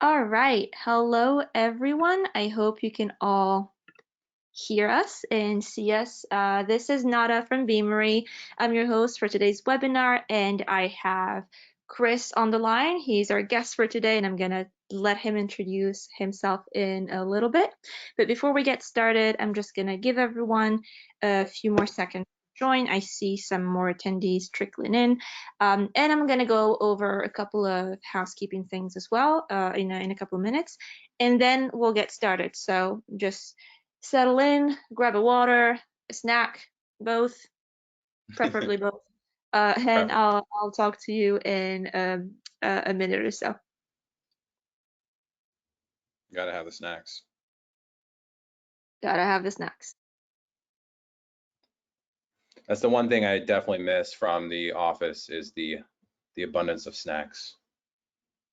All right. Hello, everyone. I hope you can all hear us and see us. This is Nada from Beamery. I'm your host for today's webinar, and I have Chris on the line. He's our guest for today, and I'm going to let him introduce himself in a little bit. But before we get started, I'm just going to give everyone a few more seconds to join. I see some more attendees trickling in. And I'm going to go over a couple of housekeeping things as well in a couple of minutes, and then we'll get started. So just settle in, grab a water, a snack, both, preferably both, and I'll talk to you in a minute or so. Gotta have the snacks. Gotta have the snacks. That's the one thing I definitely miss from the office is the abundance of snacks.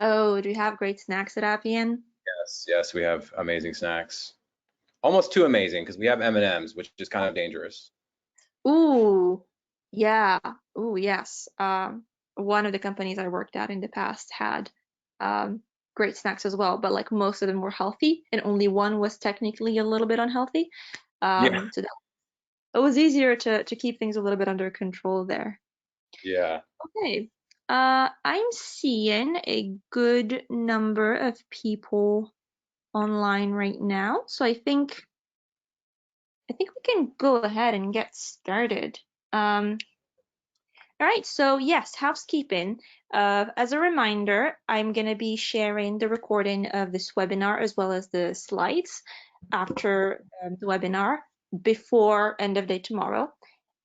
Oh, do you have great snacks at Appian? Yes, we have amazing snacks. Almost too amazing because we have M&Ms, which is kind of dangerous. Ooh, yeah. Ooh, yes. One of the companies I worked at in the past had great snacks as well, but like most of them were healthy, and only one was technically a little bit unhealthy. Yeah. So it was easier to keep things a little bit under control there. Yeah. Okay. I'm seeing a good number of people online right now, so I think we can go ahead and get started. All right, so yes, housekeeping. As a reminder, I'm going to be sharing the recording of this webinar as well as the slides after the webinar before end of day tomorrow.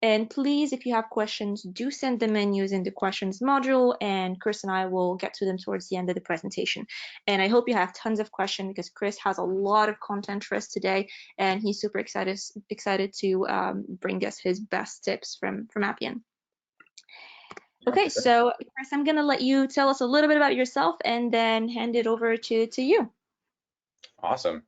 And please, if you have questions, do send them in using the questions module, and Chris and I will get to them towards the end of the presentation. And I hope you have tons of questions because Chris has a lot of content for us today, and he's super excited to bring us his best tips from Appian. Okay, so Chris, I'm gonna let you tell us a little bit about yourself and then hand it over to you. Awesome.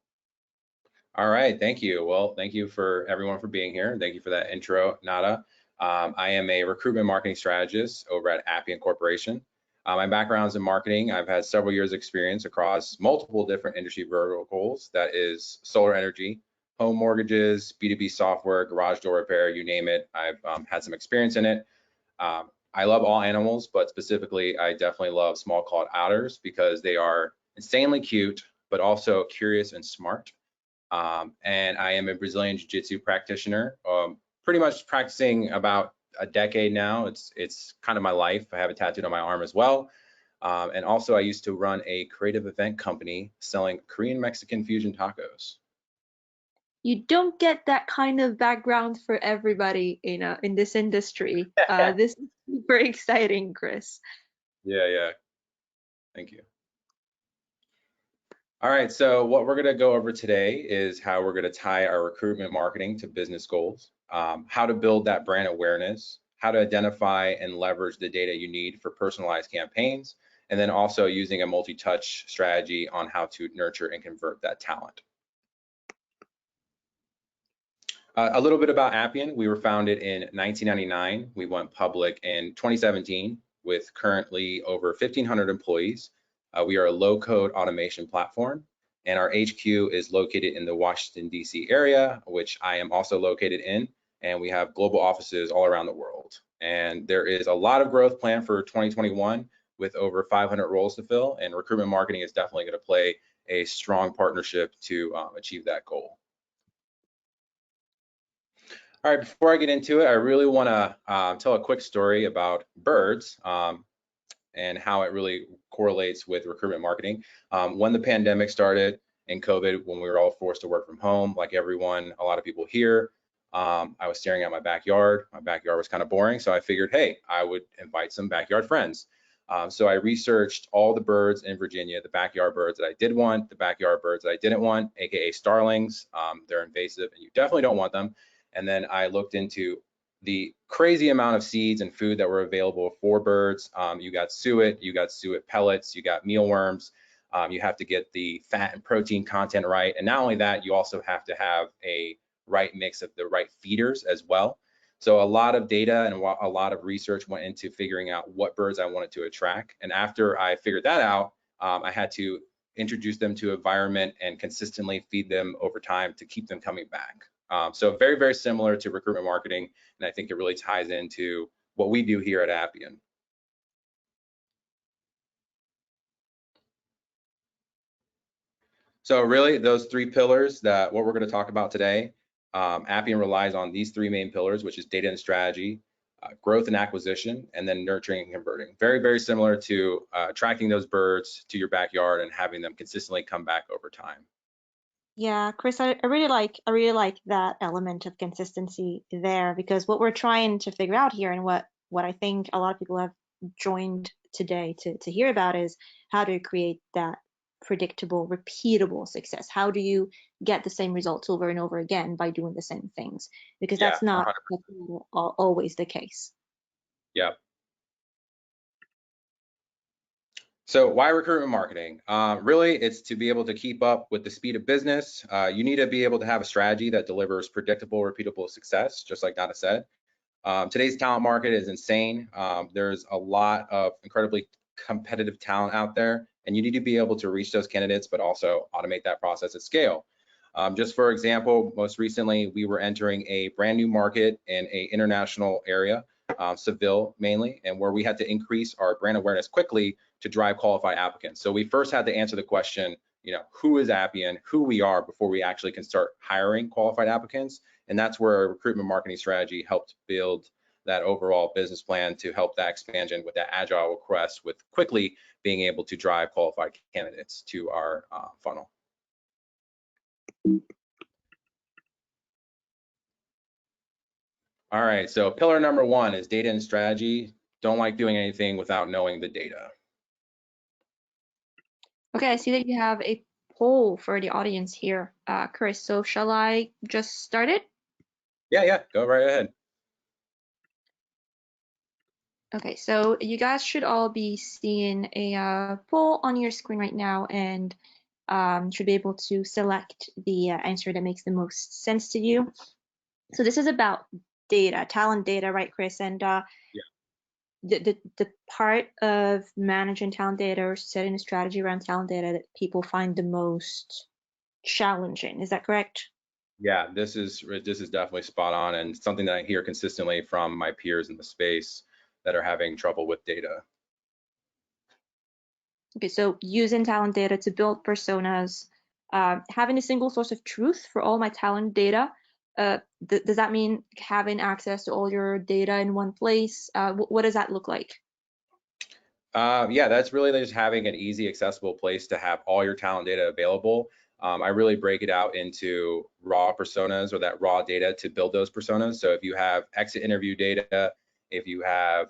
All right, thank you. Well, thank you for everyone for being here. Thank you for that intro, Nada. I am a recruitment marketing strategist over at Appian Corporation. My background is in marketing. I've had several years experience across multiple different industry verticals. That is solar energy, home mortgages, B2B software, garage door repair, you name it. I've had some experience in it. I love all animals, but specifically, I definitely love small-clawed otters because they are insanely cute, but also curious and smart. And I am a Brazilian Jiu-Jitsu practitioner, pretty much practicing about a decade now. It's kind of my life. I have it tattooed on my arm as well. And also, I used to run a creative event company selling Korean Mexican fusion tacos. You don't get that kind of background for everybody in this industry. This is super exciting, Chris. Yeah. Thank you. All right, so what we're going to go over today is how we're going to tie our recruitment marketing to business goals, how to build that brand awareness, how to identify and leverage the data you need for personalized campaigns, and then also using a multi-touch strategy on how to nurture and convert that talent. A little bit about Appian. We were founded in 1999. We went public in 2017 with currently over 1,500 employees. We are a low-code automation platform, and our HQ is located in the Washington, D.C. area, which I am also located in, and we have global offices all around the world. And there is a lot of growth planned for 2021 with over 500 roles to fill, and recruitment marketing is definitely going to play a strong partnership to achieve that goal. All right, before I get into it, I really want to tell a quick story about birds and how it really correlates with recruitment marketing. When the pandemic started and COVID, when we were all forced to work from home, like everyone, a lot of people here, I was staring at my backyard. My backyard was kind of boring, so I figured, hey, I would invite some backyard friends. So I researched all the birds in Virginia, the backyard birds that I did want, the backyard birds that I didn't want, aka starlings. They're invasive and you definitely don't want them. And then I looked into the crazy amount of seeds and food that were available for birds. You got suet, you got suet pellets, you got mealworms. You have to get the fat and protein content right. And not only that, you also have to have a right mix of the right feeders as well. So a lot of data and a lot of research went into figuring out what birds I wanted to attract. And after I figured that out, I had to introduce them to environment, and consistently feed them over time to keep them coming back. So very, very similar to recruitment marketing, and I think it really ties into what we do here at Appian. So really, those three pillars that what we're going to talk about today, Appian relies on these three main pillars, which is data and strategy, growth and acquisition, and then nurturing and converting. Very, very similar to tracking those birds to your backyard and having them consistently come back over time. Yeah, Chris, I really like that element of consistency there, because what we're trying to figure out here, and what I think a lot of people have joined today to hear about, is how to create that predictable, repeatable success. How do you get the same results over and over again by doing the same things? Because Yeah, that's not always the case. yeah. So why recruitment marketing? Really, it's to be able to keep up with the speed of business. You need to be able to have a strategy that delivers predictable, repeatable success, just like Donna said. Today's talent market is insane. There's a lot of incredibly competitive talent out there, and you need to be able to reach those candidates, but also automate that process at scale. Just for example, most recently, we were entering a brand new market in an international area, Seville mainly, and where we had to increase our brand awareness quickly to drive qualified applicants. So we first had to answer the question, who is Appian, who we are, before we actually can start hiring qualified applicants. And that's where our recruitment marketing strategy helped build that overall business plan to help that expansion with that agile request, with quickly being able to drive qualified candidates to our funnel. All right, so pillar number one is data and strategy. Don't like doing anything without knowing the data. Okay, I see that you have a poll for the audience here, Chris. So shall I just start it? Yeah, go right ahead. Okay, so you guys should all be seeing a poll on your screen right now, and should be able to select the answer that makes the most sense to you. So this is about data, talent data, right, Chris? And the part of managing talent data or setting a strategy around talent data that people find the most challenging. Is that correct? Yeah, this is definitely spot on, and something that I hear consistently from my peers in the space that are having trouble with data. Okay, so using talent data to build personas, having a single source of truth for all my talent data. Does that mean having access to all your data in one place? What does that look like? Yeah, that's really just having an easy, accessible place to have all your talent data available. I really break it out into raw personas, or that raw data to build those personas. So if you have exit interview data, if you have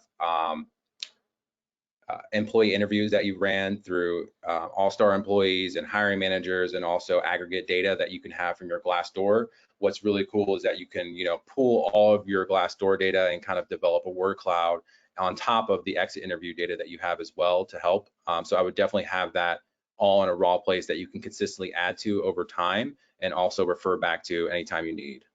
employee interviews that you ran through all-star employees and hiring managers, and also aggregate data that you can have from your Glassdoor. What's really cool is that you can, pull all of your Glassdoor data and kind of develop a word cloud on top of the exit interview data that you have as well to help. So I would definitely have that all in a raw place that you can consistently add to over time, and also refer back to anytime you need.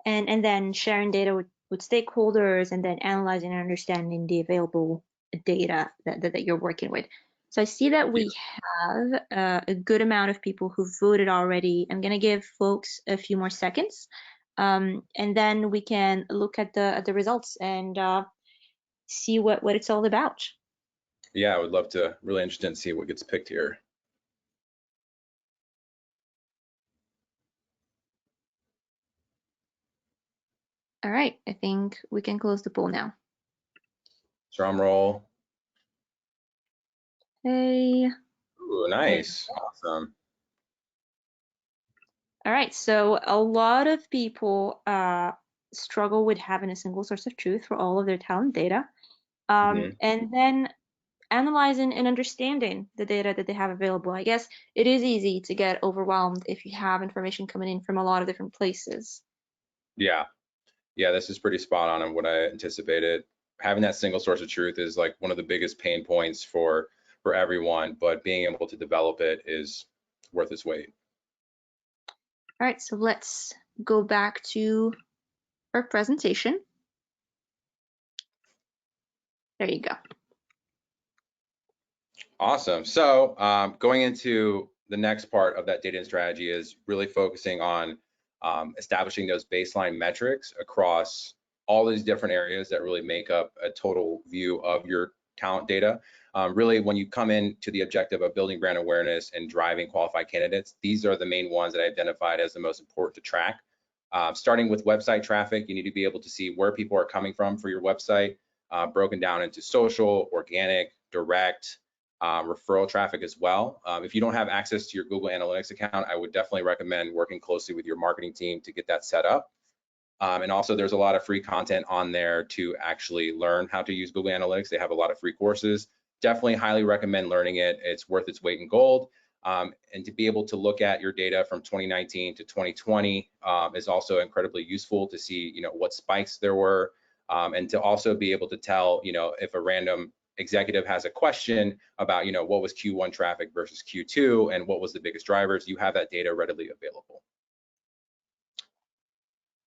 And then sharing data with stakeholders, and then analyzing and understanding the available data that you're working with. So I see that we have a good amount of people who voted already. I'm gonna give folks a few more seconds, and then we can look at the results and see what it's all about. Yeah, I would love to. Really interested in see what gets picked here. All right, I think we can close the poll now. Drum roll. Hey. Ooh, nice. Awesome. All right, so a lot of people struggle with having a single source of truth for all of their talent data, and then analyzing and understanding the data that they have available. I guess it is easy to get overwhelmed if you have information coming in from a lot of different places. Yeah, this is pretty spot on what I anticipated. Having that single source of truth is like one of the biggest pain points for everyone, but being able to develop it is worth its weight. All right, so let's go back to our presentation. There you go. Awesome. So going into the next part of that data and strategy is really focusing on establishing those baseline metrics across all these different areas that really make up a total view of your talent data. Really, when you come in to the objective of building brand awareness and driving qualified candidates, these are the main ones that I identified as the most important to track. Starting with website traffic, you need to be able to see where people are coming from for your website, broken down into social, organic, direct, referral traffic as well. If you don't have access to your Google Analytics account, I would definitely recommend working closely with your marketing team to get that set up. And also there's a lot of free content on there to actually learn how to use Google Analytics. They have a lot of free courses. Definitely highly recommend learning it. It's worth its weight in gold. And to be able to look at your data from 2019 to 2020 is also incredibly useful to see, what spikes there were, and to also be able to tell, if a random executive has a question about, what was Q1 traffic versus Q2 and what was the biggest drivers, you have that data readily available.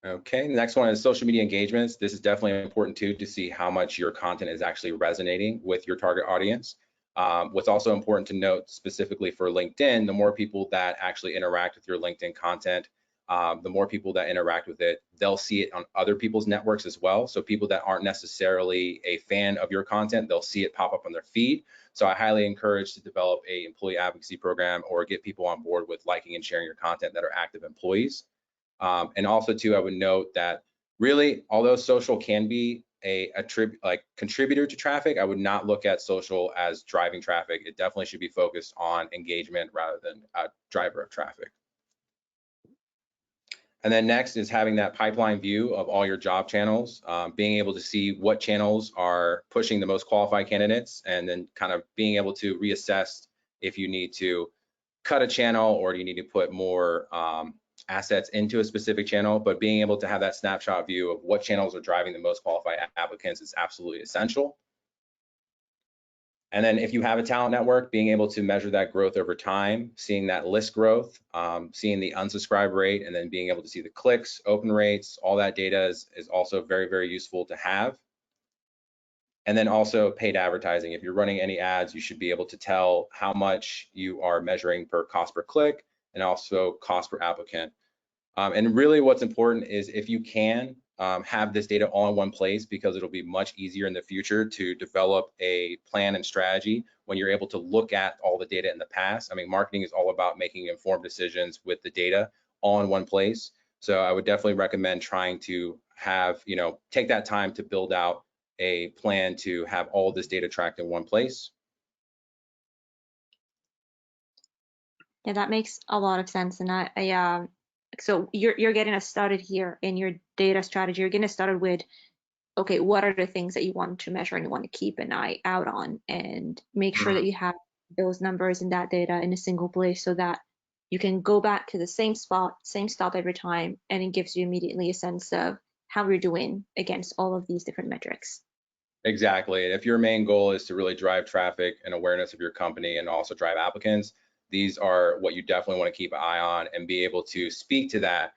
Okay, the next one is social media engagements. This is definitely important too, to see how much your content is actually resonating with your target audience. What's also important to note specifically for LinkedIn, the more people that actually interact with your LinkedIn content, the more people that interact with it, they'll see it on other people's networks as well. So people that aren't necessarily a fan of your content, they'll see it pop up on their feed. So I highly encourage to develop a employee advocacy program or get people on board with liking and sharing your content that are active employees. And also too, I would note that really, although social can be a contributor to traffic, I would not look at social as driving traffic. It definitely should be focused on engagement rather than a driver of traffic. And then next is having that pipeline view of all your job channels, being able to see what channels are pushing the most qualified candidates, and then kind of being able to reassess if you need to cut a channel or do you need to put more assets into a specific channel. But being able to have that snapshot view of what channels are driving the most qualified applicants is absolutely essential. And then if you have a talent network, being able to measure that growth over time, seeing that list growth, seeing the unsubscribe rate, and then being able to see the clicks, open rates, all that data is also very, very useful to have. And then also paid advertising. If you're running any ads, you should be able to tell how much you are measuring per cost per click and also cost per applicant. And really what's important is if you can have this data all in one place, because it'll be much easier in the future to develop a plan and strategy when you're able to look at all the data in the past. I mean, marketing is all about making informed decisions with the data all in one place. So I would definitely recommend trying to have, take that time to build out a plan to have all of this data tracked in one place. Yeah, that makes a lot of sense. And so you're getting us started here in your data strategy. You're getting us started with, okay, what are the things that you want to measure and you want to keep an eye out on, and make sure that you have those numbers and that data in a single place so that you can go back to the same spot, same stop every time, and it gives you immediately a sense of how you're doing against all of these different metrics. Exactly. And if your main goal is to really drive traffic and awareness of your company and also drive applicants, these are what you definitely want to keep an eye on and be able to speak to that.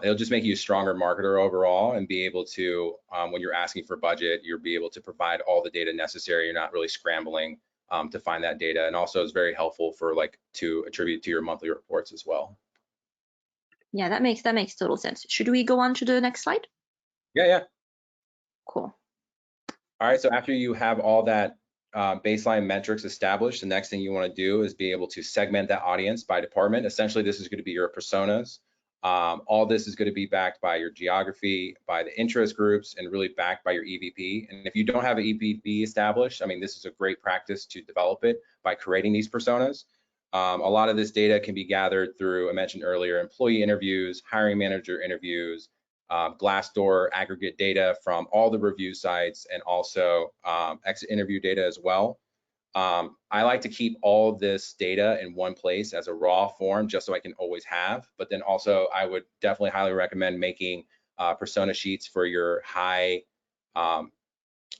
It'll just make you a stronger marketer overall, and be able to, when you're asking for budget, you'll be able to provide all the data necessary. You're not really scrambling to find that data. And also it's very helpful for to attribute to your monthly reports as well. Yeah, that makes total sense. Should we go on to the next slide? Yeah. Cool. All right, so after you have all that baseline metrics established, the next thing you want to do is be able to segment that audience by department. Essentially, this is going to be your personas. All this is going to be backed by your geography, by the interest groups, and really backed by your EVP. And if you don't have an EVP established, I mean, this is a great practice to develop it by creating these personas. A lot of this data can be gathered through, I mentioned earlier, employee interviews, hiring manager interviews, Glassdoor aggregate data from all the review sites, and also exit interview data as well. I like to keep all this data in one place as a raw form, just so I can always have. But then also, I would definitely highly recommend making persona sheets for your high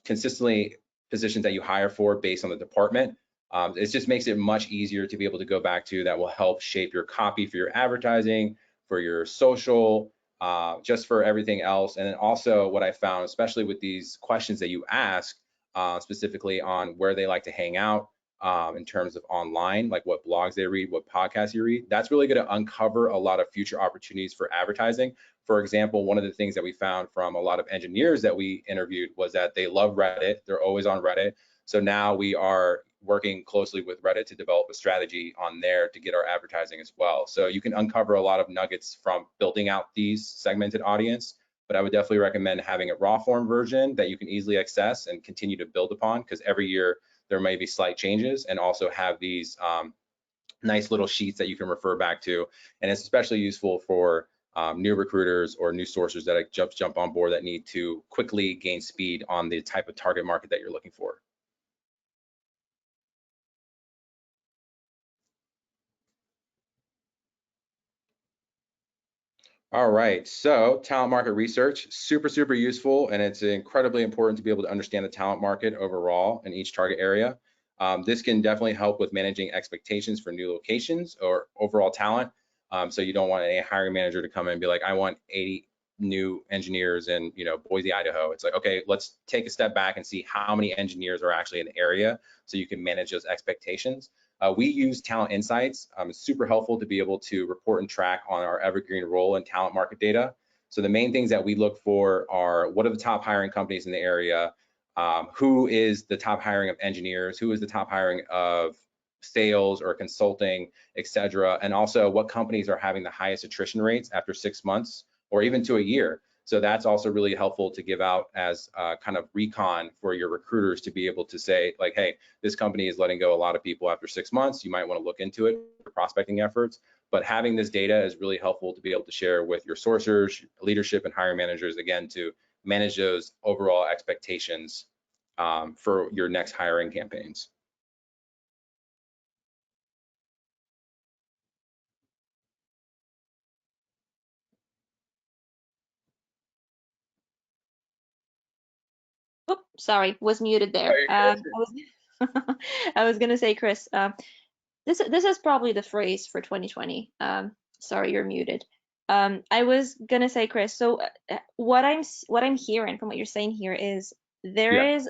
consistently positions that you hire for based on the department. It just makes it much easier to be able to go back to. That will help shape your copy for your advertising, for your social, just for everything else. And then also what I found, especially with these questions that you ask, specifically on where they like to hang out, in terms of online, like what blogs they read, what podcasts you read. That's really going to uncover a lot of future opportunities for advertising. For example, one of the things that we found from a lot of engineers that we interviewed was that they love Reddit. They're always on Reddit. So now we are working closely with Reddit to develop a strategy on there to get our advertising as well. So you can uncover a lot of nuggets from building out these segmented audience, but I would definitely recommend having a raw form version that you can easily access and continue to build upon, because every year there may be slight changes, and also have these nice little sheets that you can refer back to. And it's especially useful for new recruiters or new sourcers that jump on board that need to quickly gain speed on the type of target market that you're looking for. All right, so talent market research, super useful, and it's incredibly important to be able to understand the talent market overall in each target area. This can definitely help with managing expectations for new locations or overall talent. So you don't want a hiring manager to come in and be like, I want 80 new engineers in Boise, Idaho. It's like, okay, let's take a step back and see how many engineers are actually in the area so you can manage those expectations. We use Talent Insights. It's super helpful to be able to report and track on our evergreen role in talent market data. So the main things that we look for are, what are the top hiring companies in the area? Who is the top hiring of engineers? Who is the top hiring of sales or consulting, et cetera? And also, what companies are having the highest attrition rates after 6 months or even to a year? So that's also really helpful to give out as kind of recon for your recruiters to be able to say, like, hey, this company is letting go a lot of people after 6 months. You might want to look into it for prospecting efforts. But having this data is really helpful to be able to share with your sourcers, leadership, and hiring managers, again, to manage those overall expectations for your next hiring campaigns. Oh, sorry, was muted there. I was gonna say, Chris, this is probably the phrase for 2020. Sorry, you're muted. I was gonna say, Chris. So what I'm hearing from what you're saying here is Yeah.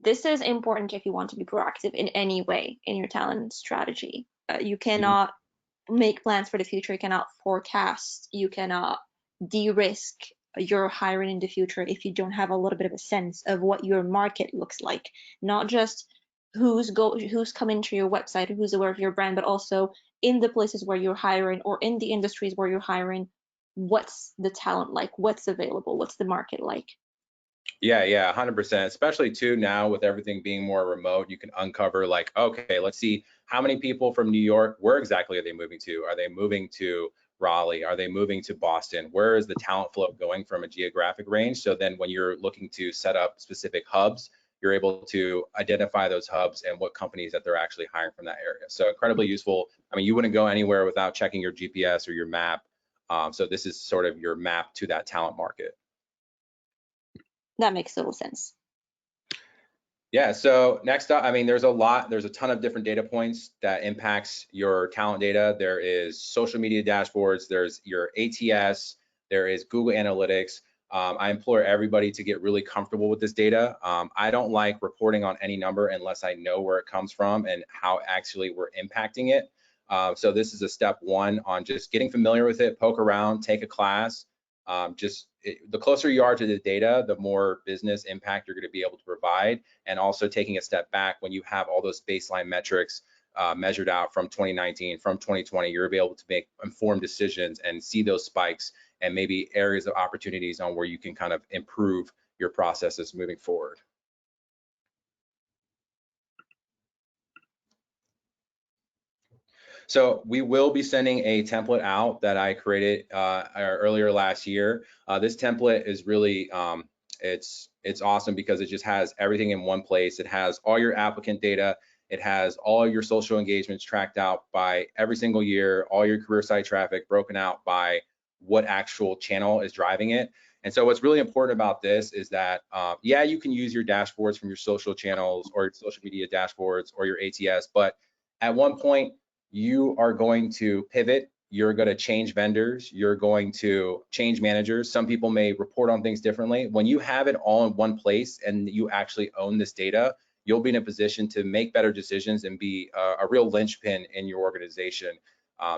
this is important if you want to be proactive in any way in your talent strategy. You Mhm. cannot make plans for the future. You cannot forecast. You cannot de-risk your hiring in the future if you don't have a little bit of a sense of what your market looks like. Not just who's coming to your website, who's aware of your brand, but also in the places where you're hiring or in the industries where you're hiring, what's the talent like? What's available? What's the market like? Yeah, 100%. Especially too now with everything being more remote, you can uncover like, okay, let's see how many people from New York, where exactly are they moving to? Are they moving to Raleigh? Are they moving to Boston? Where is the talent flow going from a geographic range? So then when you're looking to set up specific hubs, you're able to identify those hubs and what companies that they're actually hiring from that area. So incredibly useful. I mean, you wouldn't go anywhere without checking your GPS or your map. So this is sort of your map to that talent market. That makes total sense. Yeah, so next up, I mean, there's a ton of different data points that impacts your talent data. There is social media dashboards, there's your ATS, there is Google Analytics. I implore everybody to get really comfortable with this data. I don't like reporting on any number unless I know where it comes from and how actually we're impacting it. So this is a step one on just getting familiar with it, poke around, take a class. The closer you are to the data, the more business impact you're going to be able to provide. And also taking a step back when you have all those baseline metrics measured out from 2019, from 2020, you'll be able to make informed decisions and see those spikes and maybe areas of opportunities on where you can kind of improve your processes moving forward. So we will be sending a template out that I created earlier last year. This template is really, it's awesome because it just has everything in one place. It has all your applicant data. It has all your social engagements tracked out by every single year, all your career site traffic broken out by what actual channel is driving it. And so what's really important about this is that, yeah, you can use your dashboards from your social channels or your social media dashboards or your ATS, but at one point, you are going to pivot, you're going to change vendors, you're going to change managers. Some people may report on things differently. When you have it all in one place and you actually own this data, you'll be in a position to make better decisions and be a real linchpin in your organization.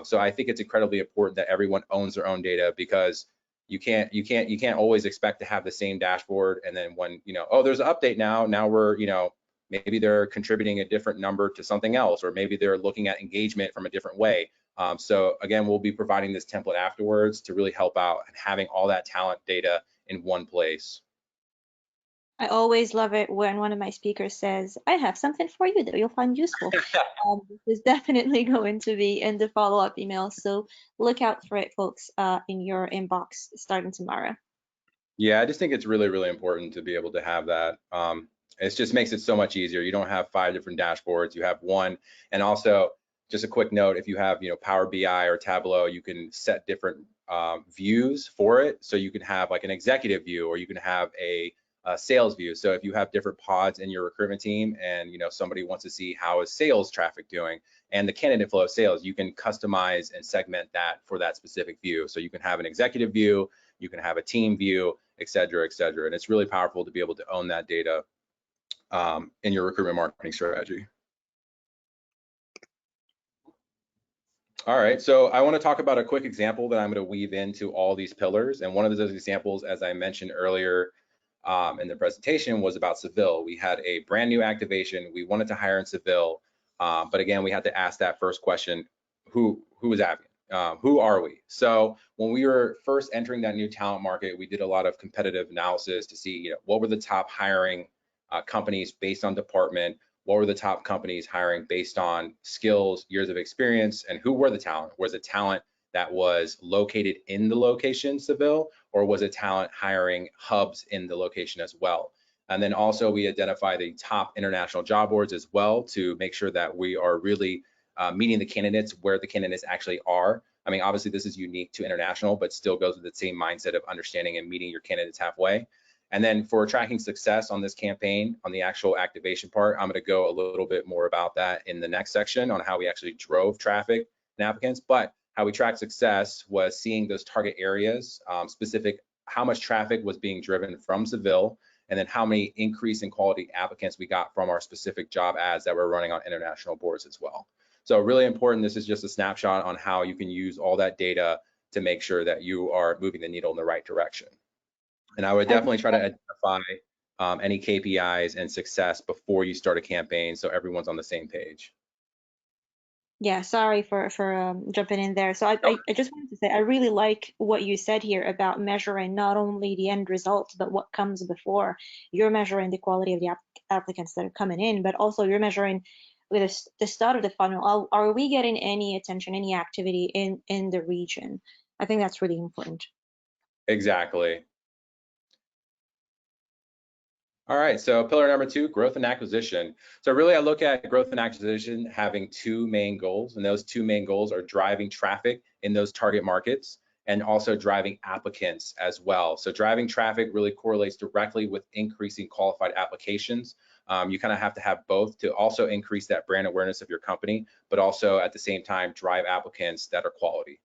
So I think it's incredibly important that everyone owns their own data, because you can't always expect to have the same dashboard, and then when, oh, there's an update now we're, maybe they're contributing a different number to something else, or maybe they're looking at engagement from a different way. So again, we'll be providing this template afterwards to really help out and having all that talent data in one place. I always love it when one of my speakers says, I have something for you that you'll find useful. This is definitely going to be in the follow-up email, so look out for it, folks, in your inbox starting tomorrow. Yeah, I just think it's really, really important to be able to have that. It just makes it so much easier. You don't have 5 different dashboards, you have one. And also, just a quick note, if you have, Power BI or Tableau, you can set different views for it. So you can have like an executive view, or you can have a sales view. So if you have different pods in your recruitment team, and somebody wants to see how is sales traffic doing and the candidate flow of sales, you can customize and segment that for that specific view. So you can have an executive view, you can have a team view, et cetera, et cetera. And it's really powerful to be able to own that data in your recruitment marketing strategy. All right, so I want to talk about a quick example that I'm going to weave into all these pillars. And one of those examples, as I mentioned earlier in the presentation, was about Seville. We had a brand new activation. We wanted to hire in Seville, but again, we had to ask that first question: who is Appian? Who are we? So when we were first entering that new talent market, we did a lot of competitive analysis to see, what were the top hiring companies based on department. What were the top companies hiring based on skills, years of experience, and who were the talent? Was it talent that was located in the location, Seville, or was it talent hiring hubs in the location as well? And then also we identify the top international job boards as well to make sure that we are really meeting the candidates where the candidates actually are. I mean, obviously this is unique to international, but still goes with the same mindset of understanding and meeting your candidates halfway. And then for tracking success on this campaign, on the actual activation part, I'm going to go a little bit more about that in the next section on how we actually drove traffic and applicants. But how we tracked success was seeing those target areas, specific, how much traffic was being driven from Seville, and then how many increase in quality applicants we got from our specific job ads that we're running on international boards as well. So really important, this is just a snapshot on how you can use all that data to make sure that you are moving the needle in the right direction. And I would definitely try to identify any KPIs and success before you start a campaign, so everyone's on the same page. Yeah, sorry for jumping in there. So I just wanted to say I really like what you said here about measuring not only the end result, but what comes before. You're measuring the quality of the applicants that are coming in, but also you're measuring with the start of the funnel. Are we getting any attention, any activity in the region? I think that's really important. Exactly. All right, so pillar number 2, growth and acquisition. So really I look at growth and acquisition having 2 main goals, and those 2 main goals are driving traffic in those target markets and also driving applicants as well. So driving traffic really correlates directly with increasing qualified applications. You kind of have to have both to also increase that brand awareness of your company, but also at the same time drive applicants that are quality.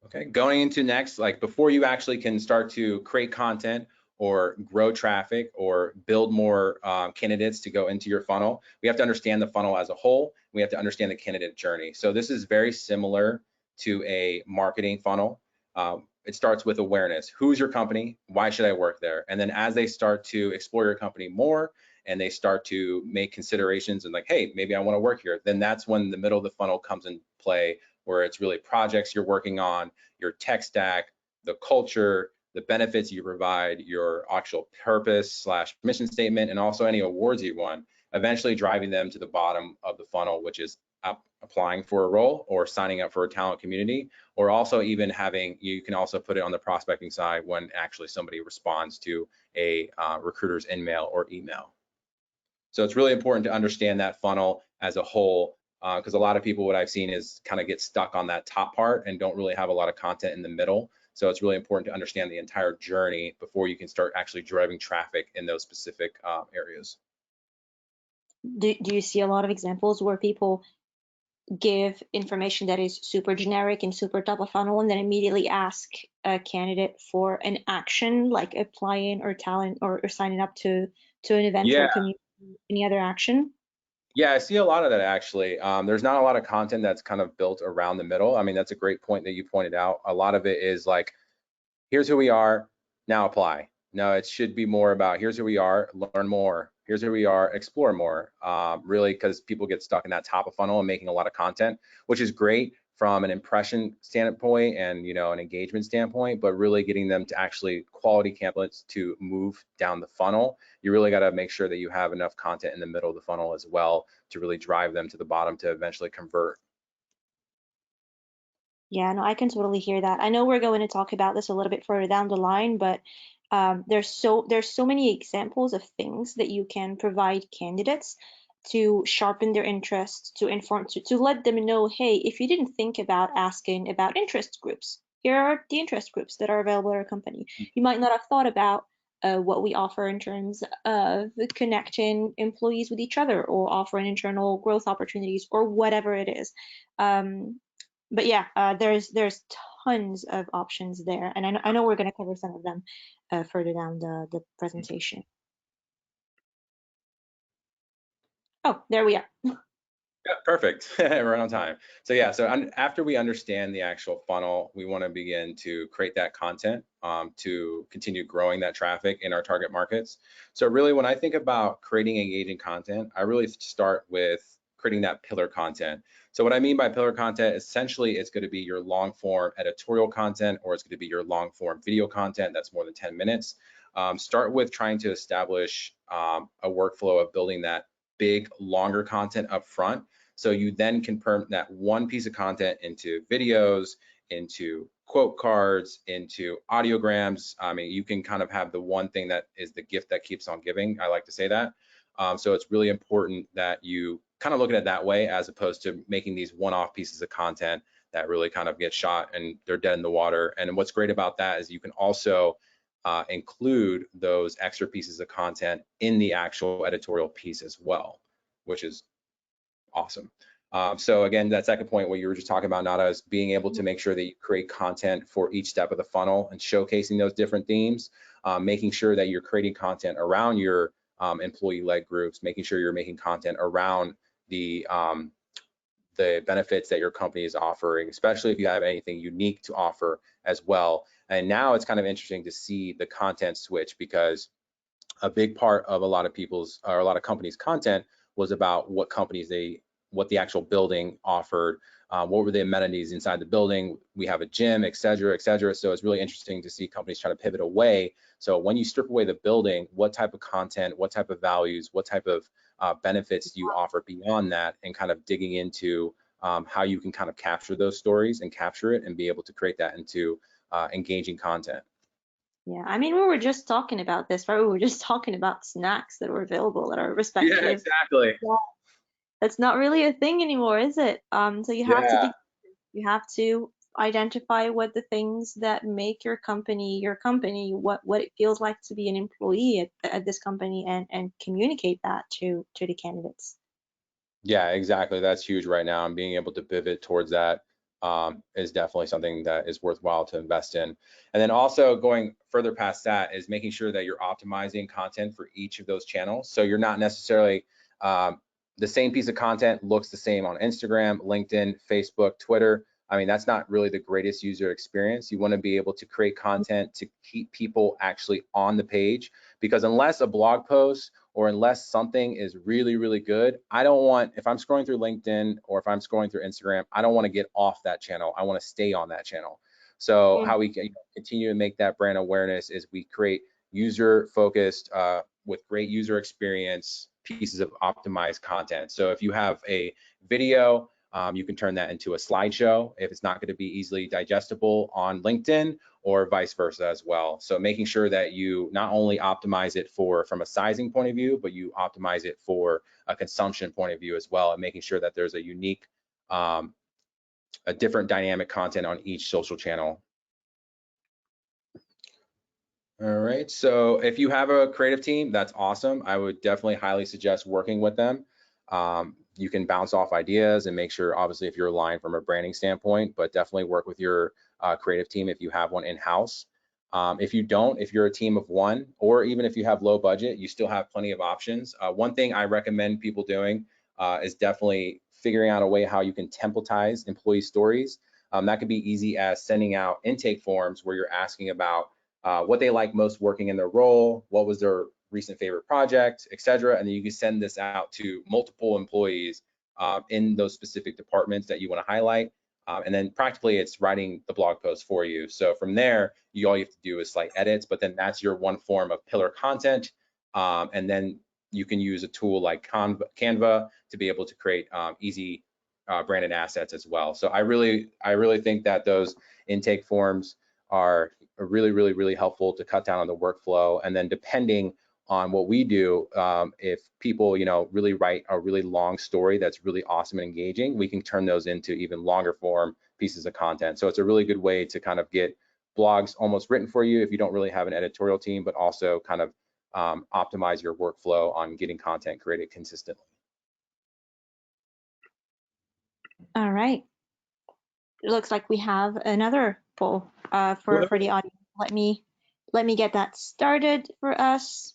Okay, going into next, like before you actually can start to create content or grow traffic or build more candidates to go into your funnel, we have to understand the funnel as a whole. We have to understand the candidate journey. So this is very similar to a marketing funnel. It starts with awareness. Who's your company? Why should I work there? And then as they start to explore your company more and they start to make considerations and like, hey, maybe I want to work here, then that's when the middle of the funnel comes in play, where it's really projects you're working on, your tech stack, the culture, the benefits you provide, your actual purpose / mission statement, and also any awards you won, eventually driving them to the bottom of the funnel, which is applying for a role or signing up for a talent community, or also even having, you can also put it on the prospecting side when actually somebody responds to a recruiter's in-mail or email. So it's really important to understand that funnel as a whole, because a lot of people, what I've seen is kind of get stuck on that top part and don't really have a lot of content in the middle. So it's really important to understand the entire journey before you can start actually driving traffic in those specific areas. Do you see a lot of examples where people give information that is super generic and super top of funnel and then immediately ask a candidate for an action like applying or talent or signing up to an event or Yeah. community, any other action? Yeah, I see a lot of that actually. There's not a lot of content that's kind of built around the middle. I mean, that's a great point that you pointed out. A lot of it is like, here's who we are, now apply. No, it should be more about here's who we are, learn more. Here's who we are, explore more. Really, because people get stuck in that top of funnel and making a lot of content, which is great from an impression standpoint and an engagement standpoint, but really getting them to actually quality candidates to move down the funnel. You really got to make sure that you have enough content in the middle of the funnel as well to really drive them to the bottom to eventually convert. Yeah, no, I can totally hear that. I know we're going to talk about this a little bit further down the line, but there's so many examples of things that you can provide candidates to sharpen their interest, to inform, to let them know, hey, if you didn't think about asking about interest groups, here are the interest groups that are available at our company. You might not have thought about what we offer in terms of connecting employees with each other or offering internal growth opportunities or whatever it is. Um, but yeah, there's tons of options there, and I know we're going to cover some of them further down the presentation. Oh, there we are. Yeah, perfect. Right on time. So yeah, so after we understand the actual funnel, we want to begin to create that content to continue growing that traffic in our target markets. So really, when I think about creating engaging content, I really start with creating that pillar content. So what I mean by pillar content, essentially, it's going to be your long form editorial content, or it's going to be your long form video content that's more than 10 minutes. Start with trying to establish a workflow of building that big, longer content up front. So you then can perm that one piece of content into videos, into quote cards, into audiograms. I mean, you can kind of have the one thing that is the gift that keeps on giving. I like to say that. So it's really important that you kind of look at it that way, as opposed to making these one-off pieces of content that really kind of get shot and they're dead in the water. And what's great about that is you can also include those extra pieces of content in the actual editorial piece as well, which is awesome. So again, that second point, what you were just talking about, Nada, is being able to make sure that you create content for each step of the funnel and showcasing those different themes, making sure that you're creating content around your employee-led groups, making sure you're making content around the benefits that your company is offering, especially if you have anything unique to offer as well. And now it's kind of interesting to see the content switch, because a big part of a lot of people's or a lot of companies' content was about what the actual building offered, what were the amenities inside the building. We have a gym, et cetera, et cetera. So it's really interesting to see companies try to pivot away. So when you strip away the building, what type of content, what type of values, what type of benefits do you offer beyond that, and kind of digging into how you can kind of capture those stories and capture it and be able to create that into engaging content. Yeah, I mean, we were just talking about this, right? We were just talking about snacks that were available at our Yeah, respective. exactly. Yeah, that's not really a thing anymore, is it? So you have to Yeah. dig, you have to identify what the things that make your company, what it feels like to be an employee at this company, and communicate that to the candidates. Yeah, exactly. That's huge right now, and being able to pivot towards that is definitely something that is worthwhile to invest in. And then also going further past that is making sure that you're optimizing content for each of those channels. So you're not necessarily the same piece of content looks the same on Instagram, LinkedIn, Facebook, Twitter. I mean, that's not really the greatest user experience. You want to be able to create content to keep people actually on the page, because unless a blog post or unless something is really, really good, I don't want, if I'm scrolling through LinkedIn or if I'm scrolling through Instagram, I don't want to get off that channel. I want to stay on that channel. So how we can continue to make that brand awareness is we create user focused with great user experience pieces of optimized content. So if you have a video, you can turn that into a slideshow if it's not going to be easily digestible on LinkedIn, or vice versa as well. So making sure that you not only optimize it from a sizing point of view, but you optimize it for a consumption point of view as well, and making sure that there's a unique, a different dynamic content on each social channel. All right, so if you have a creative team, that's awesome. I would definitely highly suggest working with them. You can bounce off ideas and make sure, obviously, if you're aligned from a branding standpoint, but definitely work with your creative team if you have one in-house. If you don't, if you're a team of one, or even if you have low budget, you still have plenty of options. One thing I recommend people doing is definitely figuring out a way how you can templatize employee stories. That could be easy as sending out intake forms where you're asking about what they like most working in their role, what was their recent favorite project, etc. And then you can send this out to multiple employees in those specific departments that you want to highlight. And then practically it's writing the blog post for you. So from there, all you have to do is slight edits, but then that's your one form of pillar content. And then you can use a tool like Canva to be able to create easy branded assets as well. So I really think that those intake forms are really helpful to cut down on the workflow. And then depending on what we do, if people really write a really long story that's really awesome and engaging, we can turn those into even longer form pieces of content. So it's a really good way to kind of get blogs almost written for you if you don't really have an editorial team, but also kind of optimize your workflow on getting content created consistently. All right. It looks like we have another poll for the audience. Let me get that started for us.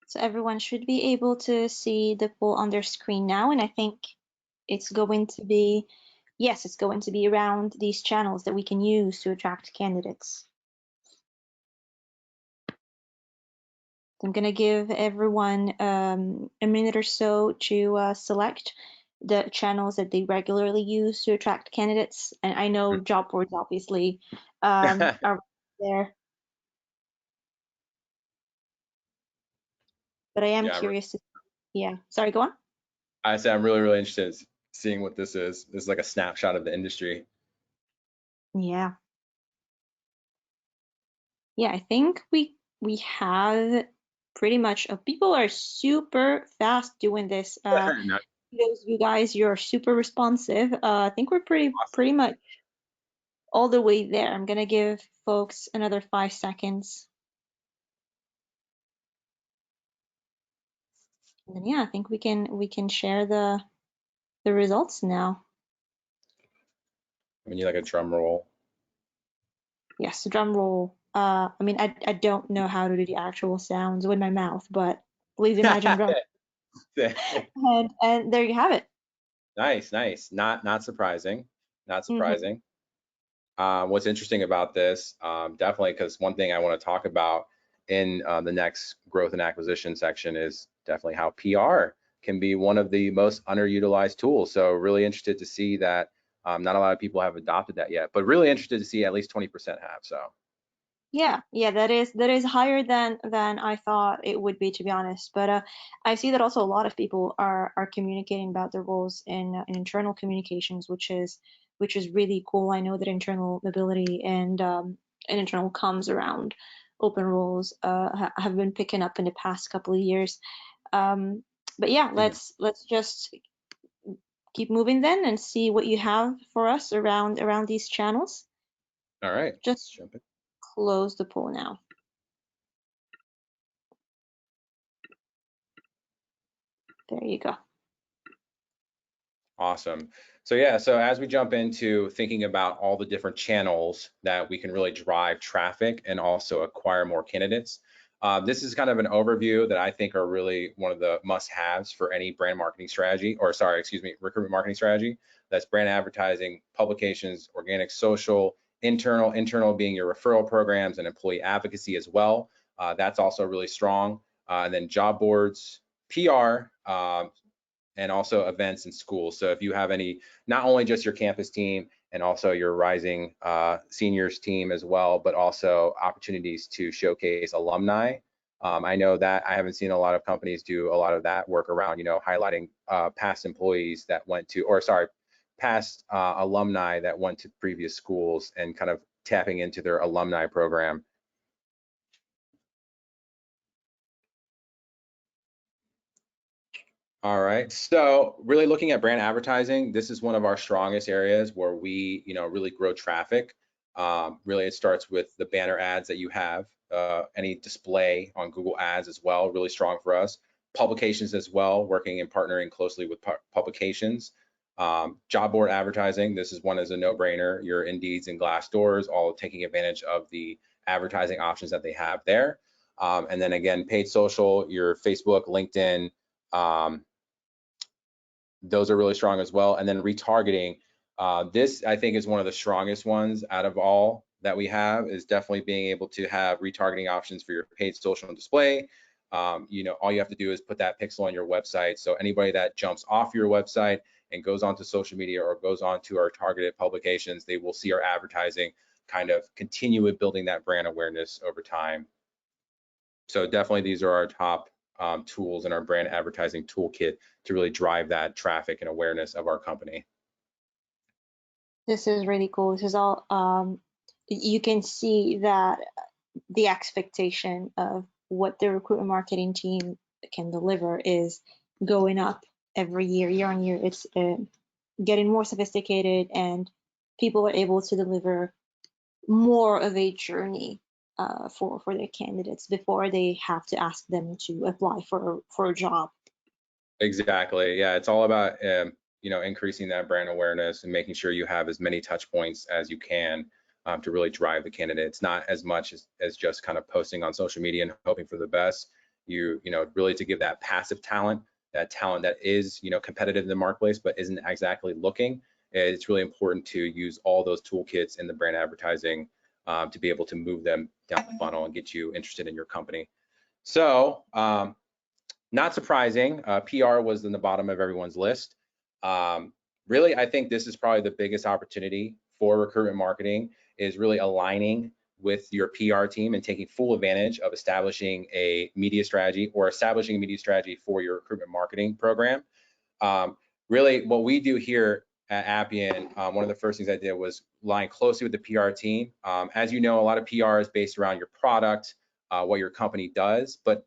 So everyone should be able to see the poll on their screen now, and I think it's going to be, yes, it's going to be around these channels that we can use to attract candidates. I'm going to give everyone a minute or so to select the channels that they regularly use to attract candidates. And I know job boards obviously are there. But I am curious to, yeah, sorry, go on. I said I'm really interested in seeing what this is. This is like a snapshot of the industry. Yeah. Yeah, I think we have pretty much people are super fast doing this. You guys, you're super responsive. I think we're pretty much all the way there. I'm gonna give folks another 5 seconds. And then yeah, I think we can share the results now. We need like a drum roll. Yes, drum roll. I mean, I don't know how to do the actual sounds with my mouth, but please imagine drum. And there you have it. Nice. Not surprising. Not surprising. What's interesting about this, definitely, because one thing I want to talk about in the next growth and acquisition section is definitely how PR can be one of the most underutilized tools. So really interested to see that not a lot of people have adopted that yet, but really interested to see at least 20% have. So. Yeah, that is higher than I thought it would be, to be honest. But I see that also a lot of people are communicating about their roles in internal communications, which is really cool. I know that internal mobility and internal comms around open roles have been picking up in the past couple of years. But yeah, let's just keep moving then and see what you have for us around these channels. All right. Just jump in. close the poll now. There you go. Awesome. So yeah, so as we jump into thinking about all the different channels that we can really drive traffic and also acquire more candidates, this is kind of an overview that I think are really one of the must-haves for any brand marketing strategy, or sorry, excuse me, recruitment marketing strategy. That's brand advertising, publications, organic social, internal being your referral programs and employee advocacy as well. That's also really strong. And then job boards, PR, and also events in schools. So if you have any, not only just your campus team and also your rising seniors team as well, but also opportunities to showcase alumni. I know that I haven't seen a lot of companies do a lot of that work around, highlighting past employees that went to, or sorry, past alumni that went to previous schools and kind of tapping into their alumni program. All right, so really looking at brand advertising, this is one of our strongest areas where we, really grow traffic. Really, it starts with the banner ads that you have, any display on Google Ads as well, really strong for us. Publications as well, working and partnering closely with publications. Job board advertising, this is one as a no-brainer. Your Indeeds and Glassdoors, all taking advantage of the advertising options that they have there. And then again, paid social, your Facebook, LinkedIn, those are really strong as well. And then retargeting, this I think is one of the strongest ones out of all that we have, is definitely being able to have retargeting options for your paid social display. You know, all you have to do is put that pixel on your website. So anybody that jumps off your website and goes onto social media or goes onto our targeted publications, they will see our advertising kind of continue with building that brand awareness over time. So definitely these are our top tools in our brand advertising toolkit to really drive that traffic and awareness of our company. This is really cool. This is all, you can see that the expectation of what the recruitment marketing team can deliver is going up every year, year on year. It's getting more sophisticated, and people are able to deliver more of a journey for their candidates before they have to ask them to apply for a job. Exactly. Yeah, it's all about you know, increasing that brand awareness and making sure you have as many touch points as you can to really drive the candidate. It's not as much as just kind of posting on social media and hoping for the best. You know, really to give that passive talent, that talent that is, you know, competitive in the marketplace but isn't exactly looking. It's really important to use all those toolkits in the brand advertising to be able to move them down the funnel and get you interested in your company. So not surprising, PR was in the bottom of everyone's list. Really, I think this is probably the biggest opportunity for recruitment marketing, is really aligning with your PR team and taking full advantage of establishing a media strategy or establishing a media strategy for your recruitment marketing program. Really, what we do here at Appian, one of the first things I did was align closely with the PR team. As you know, a lot of PR is based around your product, what your company does, but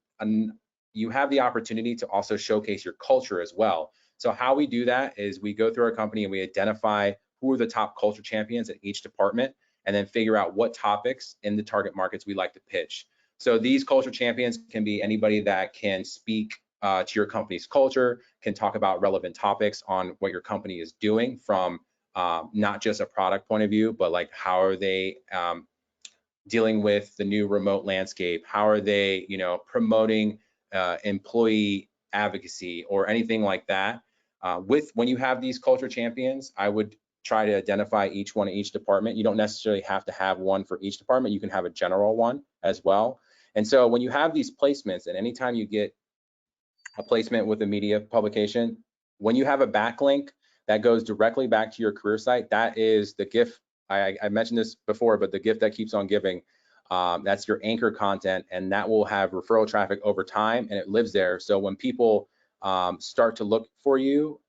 you have the opportunity to also showcase your culture as well. So how we do that is we go through our company and we identify who are the top culture champions at each department, and then figure out what topics in the target markets we like to pitch. So these culture champions can be anybody that can speak to your company's culture, can talk about relevant topics on what your company is doing from not just a product point of view, but like how are they dealing with the new remote landscape? How are they, you know, promoting employee advocacy or anything like that? When you have these culture champions, I would try to identify each one in each department. You don't necessarily have to have one for each department. You can have a general one as well. And so when you have these placements, and anytime you get a placement with a media publication, when you have a backlink that goes directly back to your career site, that is the gift. I mentioned this before, but the gift that keeps on giving. That's your anchor content, and that will have referral traffic over time, and it lives there. So when people start to look for you,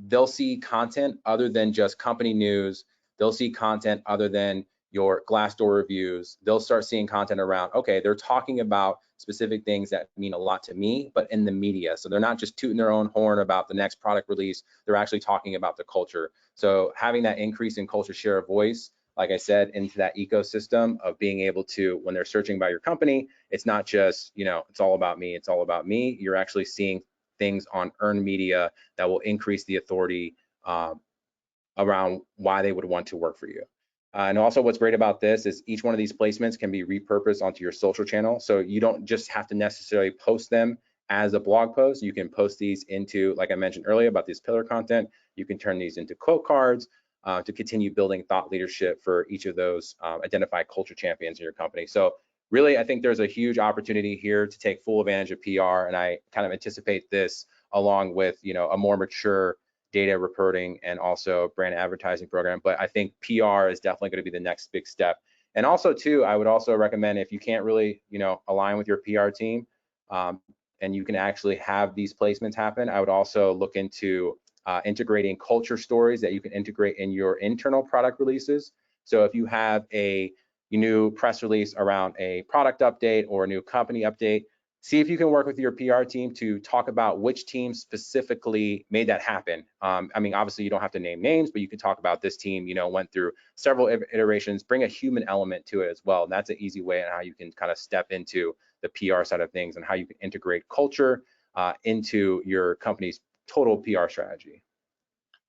they'll see content other than just company news. They'll see content other than your Glassdoor reviews. They'll start seeing content around, okay, they're talking about specific things that mean a lot to me, but in the media. So they're not just tooting their own horn about the next product release. They're actually talking about the culture. So having that increase in culture share of voice, like I said, into that ecosystem of being able to, when they're searching by your company, it's not just, you know, it's all about me, it's all about me. You're actually seeing things on earned media that will increase the authority around why they would want to work for you. And also what's great about this is each one of these placements can be repurposed onto your social channel. So you don't just have to necessarily post them as a blog post. You can post these into, like I mentioned earlier about this pillar content, you can turn these into quote cards to continue building thought leadership for each of those identified culture champions in your company. So really, I think there's a huge opportunity here to take full advantage of PR, and I kind of anticipate this along with, you know, a more mature data reporting and also brand advertising program. But I think PR is definitely going to be the next big step. And also too, I would also recommend, if you can't really, you know, align with your PR team and you can actually have these placements happen, I would also look into integrating culture stories that you can integrate in your internal product releases. So if you have a new press release around a product update or a new company update, see if you can work with your PR team to talk about which team specifically made that happen. I mean, obviously you don't have to name names, but you can talk about this team, you know, went through several iterations, bring a human element to it as well. And that's an easy way on how you can kind of step into the PR side of things and how you can integrate culture into your company's total PR strategy.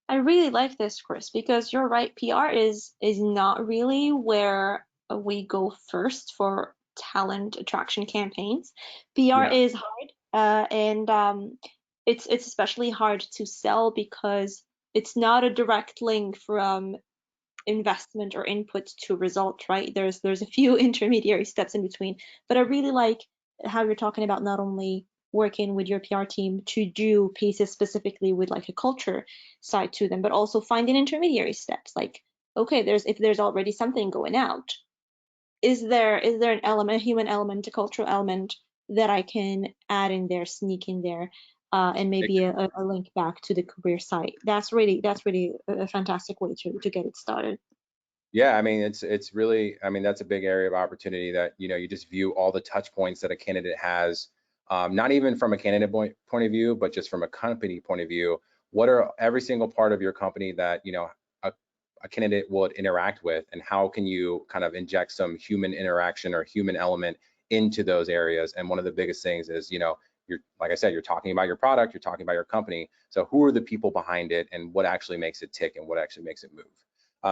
I really like this, Chris, because you're right. PR is not really where we go first for talent attraction campaigns. PR Yeah, is hard, and it's especially hard to sell because it's not a direct link from investment or input to result, right? There's a few intermediary steps in between. But I really like how you're talking about not only working with your PR team to do pieces specifically with like a culture side to them, but also finding intermediary steps. Like, okay, if there's already something going out, is there an element, a human element, a cultural element that I can add in there, sneak in there, and maybe a link back to the career site. That's really a fantastic way to get it started. yeah. I mean, it's really, I mean, that's a big area of opportunity that, you know, you just view all the touch points that a candidate has, not even from a candidate point of view, but just from a company point of view. What are every single part of your company that, you know, a candidate would interact with, and how can you kind of inject some human interaction or human element into those areas? And one of the biggest things is, you know, you're, like I said, you're talking about your product, you're talking about your company. So who are the people behind it, and what actually makes it tick, and what actually makes it move?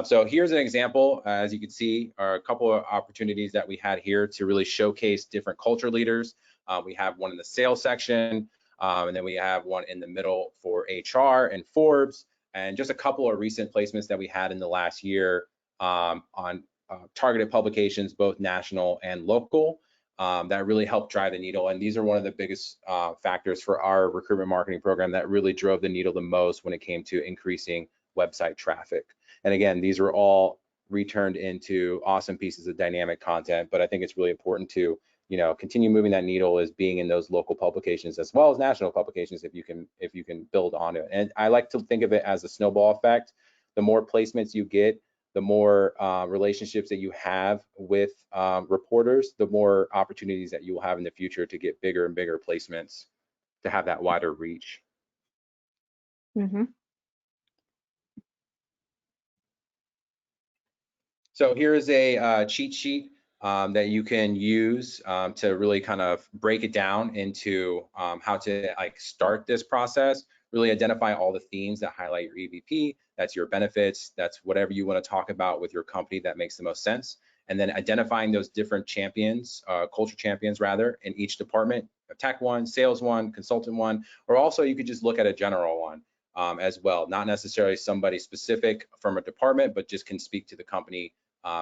So here's an example. As you can see, are a couple of opportunities that we had here to really showcase different culture leaders. We have one in the sales section, and then we have one in the middle for HR and Forbes, and just a couple of recent placements that we had in the last year on targeted publications, both national and local, that really helped drive the needle. And these are one of the biggest factors for our recruitment marketing program that really drove the needle the most when it came to increasing website traffic. And again, these were all returned into awesome pieces of dynamic content. But I think it's really important to, you know, continue moving that needle, is being in those local publications as well as national publications if you can build on it. And I like to think of it as a snowball effect. The more placements you get, the more relationships that you have with reporters, the more opportunities that you will have in the future to get bigger and bigger placements, to have that wider reach. Mm-hmm. So here's a cheat sheet that you can use to really kind of break it down into how to like start this process, really identify all the themes that highlight your EVP, that's your benefits, that's whatever you want to talk about with your company that makes the most sense. And then identifying those different champions, culture champions rather, in each department, a tech one, sales one, consultant one, or also you could just look at a general one as well, not necessarily somebody specific from a department, but just can speak to the company,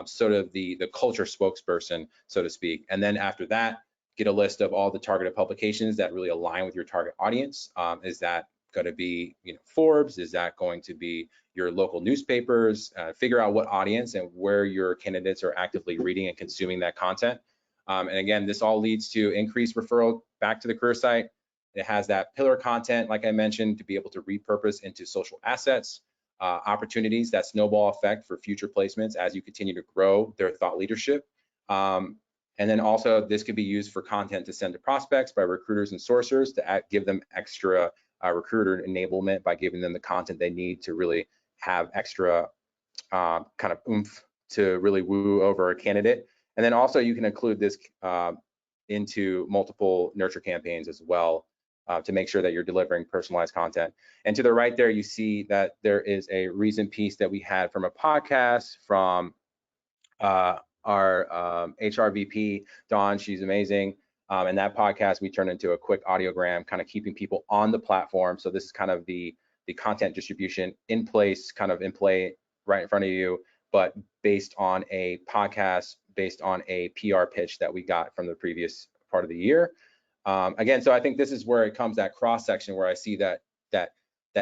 sort of the culture spokesperson, so to speak. And then after that, get a list of all the targeted publications that really align with your target audience. Is that going to be, you know, Forbes? Is that going to be your local newspapers? Figure out what audience and where your candidates are actively reading and consuming that content. And again, this all leads to increased referral back to the career site. It has that pillar content, like I mentioned, to be able to repurpose into social assets, opportunities, that snowball effect for future placements as you continue to grow their thought leadership. And then also this could be used for content to send to prospects by recruiters and sourcers to give them extra recruiter enablement by giving them the content they need to really have extra kind of oomph to really woo over a candidate. And then also you can include this into multiple nurture campaigns as well, to make sure that you're delivering personalized content. And to the right there, you see that there is a recent piece that we had from a podcast from our HR VP, Dawn. She's amazing. And that podcast we turned into a quick audiogram, kind of keeping people on the platform. So this is kind of the content distribution in place, kind of in play right in front of you, but based on a podcast, based on a PR pitch that we got from the previous part of the year. Again, so I think this is where it comes, that cross section, where I see that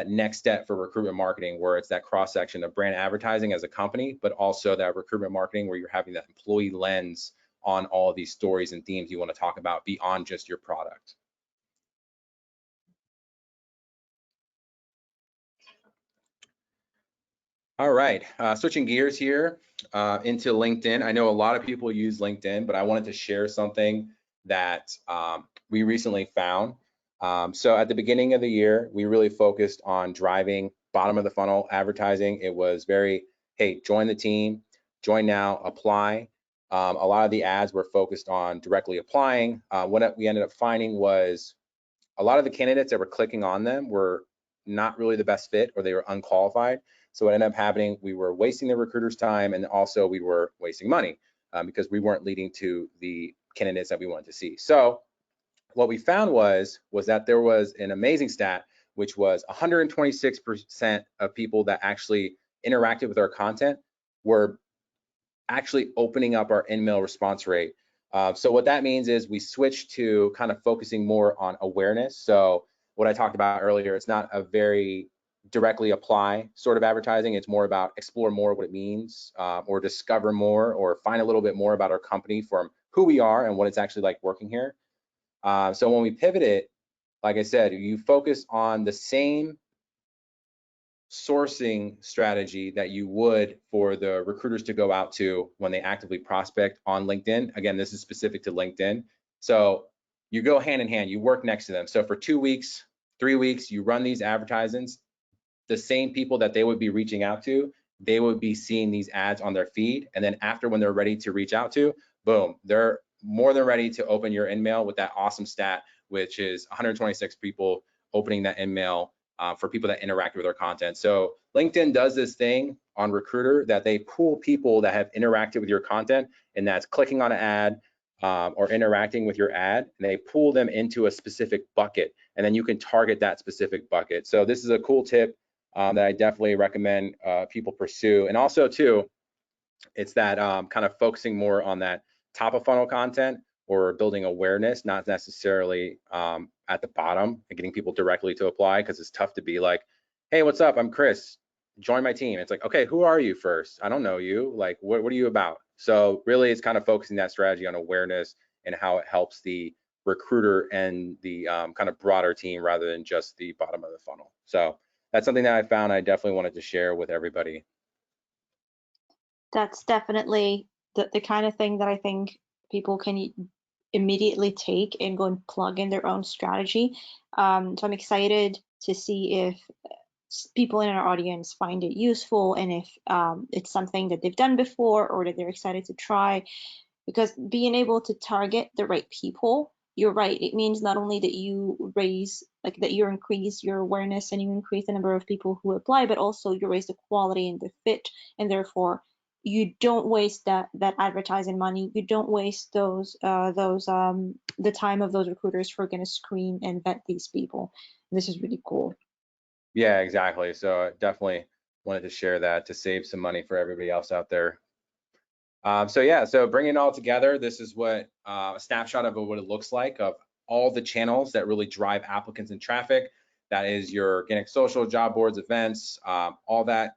next step for recruitment marketing, where it's that cross section of brand advertising as a company, but also that recruitment marketing where you're having that employee lens on all of these stories and themes you want to talk about beyond just your product. All right, switching gears here into LinkedIn. I know a lot of people use LinkedIn, but I wanted to share something that we recently found. So at the beginning of the year, we really focused on driving bottom of the funnel advertising. It was very, hey, join the team, join now, apply. A lot of the ads were focused on directly applying. What we ended up finding was a lot of the candidates that were clicking on them were not really the best fit, or they were unqualified. So what ended up happening, we were wasting the recruiter's time, and also we were wasting money because we weren't leading to the candidates that we wanted to see. So what we found was that there was an amazing stat, which was 126% of people that actually interacted with our content were actually opening up our in-mail response rate. So what that means is we switched to kind of focusing more on awareness. So what I talked about earlier, it's not a very directly apply sort of advertising. It's more about explore more what it means, or discover more, or find a little bit more about our company from who we are and what it's actually like working here. So when we pivoted, like I said, you focus on the same sourcing strategy that you would for the recruiters to go out to when they actively prospect on LinkedIn. Again, this is specific to LinkedIn. So you go hand in hand, you work next to them. So for 2 weeks, 3 weeks, you run these advertisements. The same people that they would be reaching out to, they would be seeing these ads on their feed. And then after, when they're ready to reach out to, boom, they're more than ready to open your InMail with that awesome stat, which is 126 people opening that InMail for people that interact with our content. So LinkedIn does this thing on Recruiter that they pool people that have interacted with your content, and that's clicking on an ad or interacting with your ad, and they pool them into a specific bucket, and then you can target that specific bucket. So this is a cool tip that I definitely recommend people pursue. And also too, it's that kind of focusing more on that top of funnel content or building awareness, not necessarily at the bottom and getting people directly to apply, because it's tough to be like, hey, what's up? I'm Chris. Join my team. It's like, okay, who are you first? I don't know you. Like, what are you about? So really, it's kind of focusing that strategy on awareness and how it helps the recruiter and the kind of broader team rather than just the bottom of the funnel. So that's something that I found I definitely wanted to share with everybody. That's definitely the kind of thing that I think people can immediately take and go and plug in their own strategy. So I'm excited to see if people in our audience find it useful, and if it's something that they've done before or that they're excited to try. Because being able to target the right people, you're right, it means not only that you raise, like that you increase your awareness and you increase the number of people who apply, but also you raise the quality and the fit, and therefore you don't waste that advertising money. You don't waste the time of those recruiters who are going to screen and vet these people. This is really cool. Yeah, exactly. So I definitely wanted to share that to save some money for everybody else out there. So yeah, so bringing it all together, this is what a snapshot of what it looks like of all the channels that really drive applicants and traffic. That is your organic social, job boards, events, all that,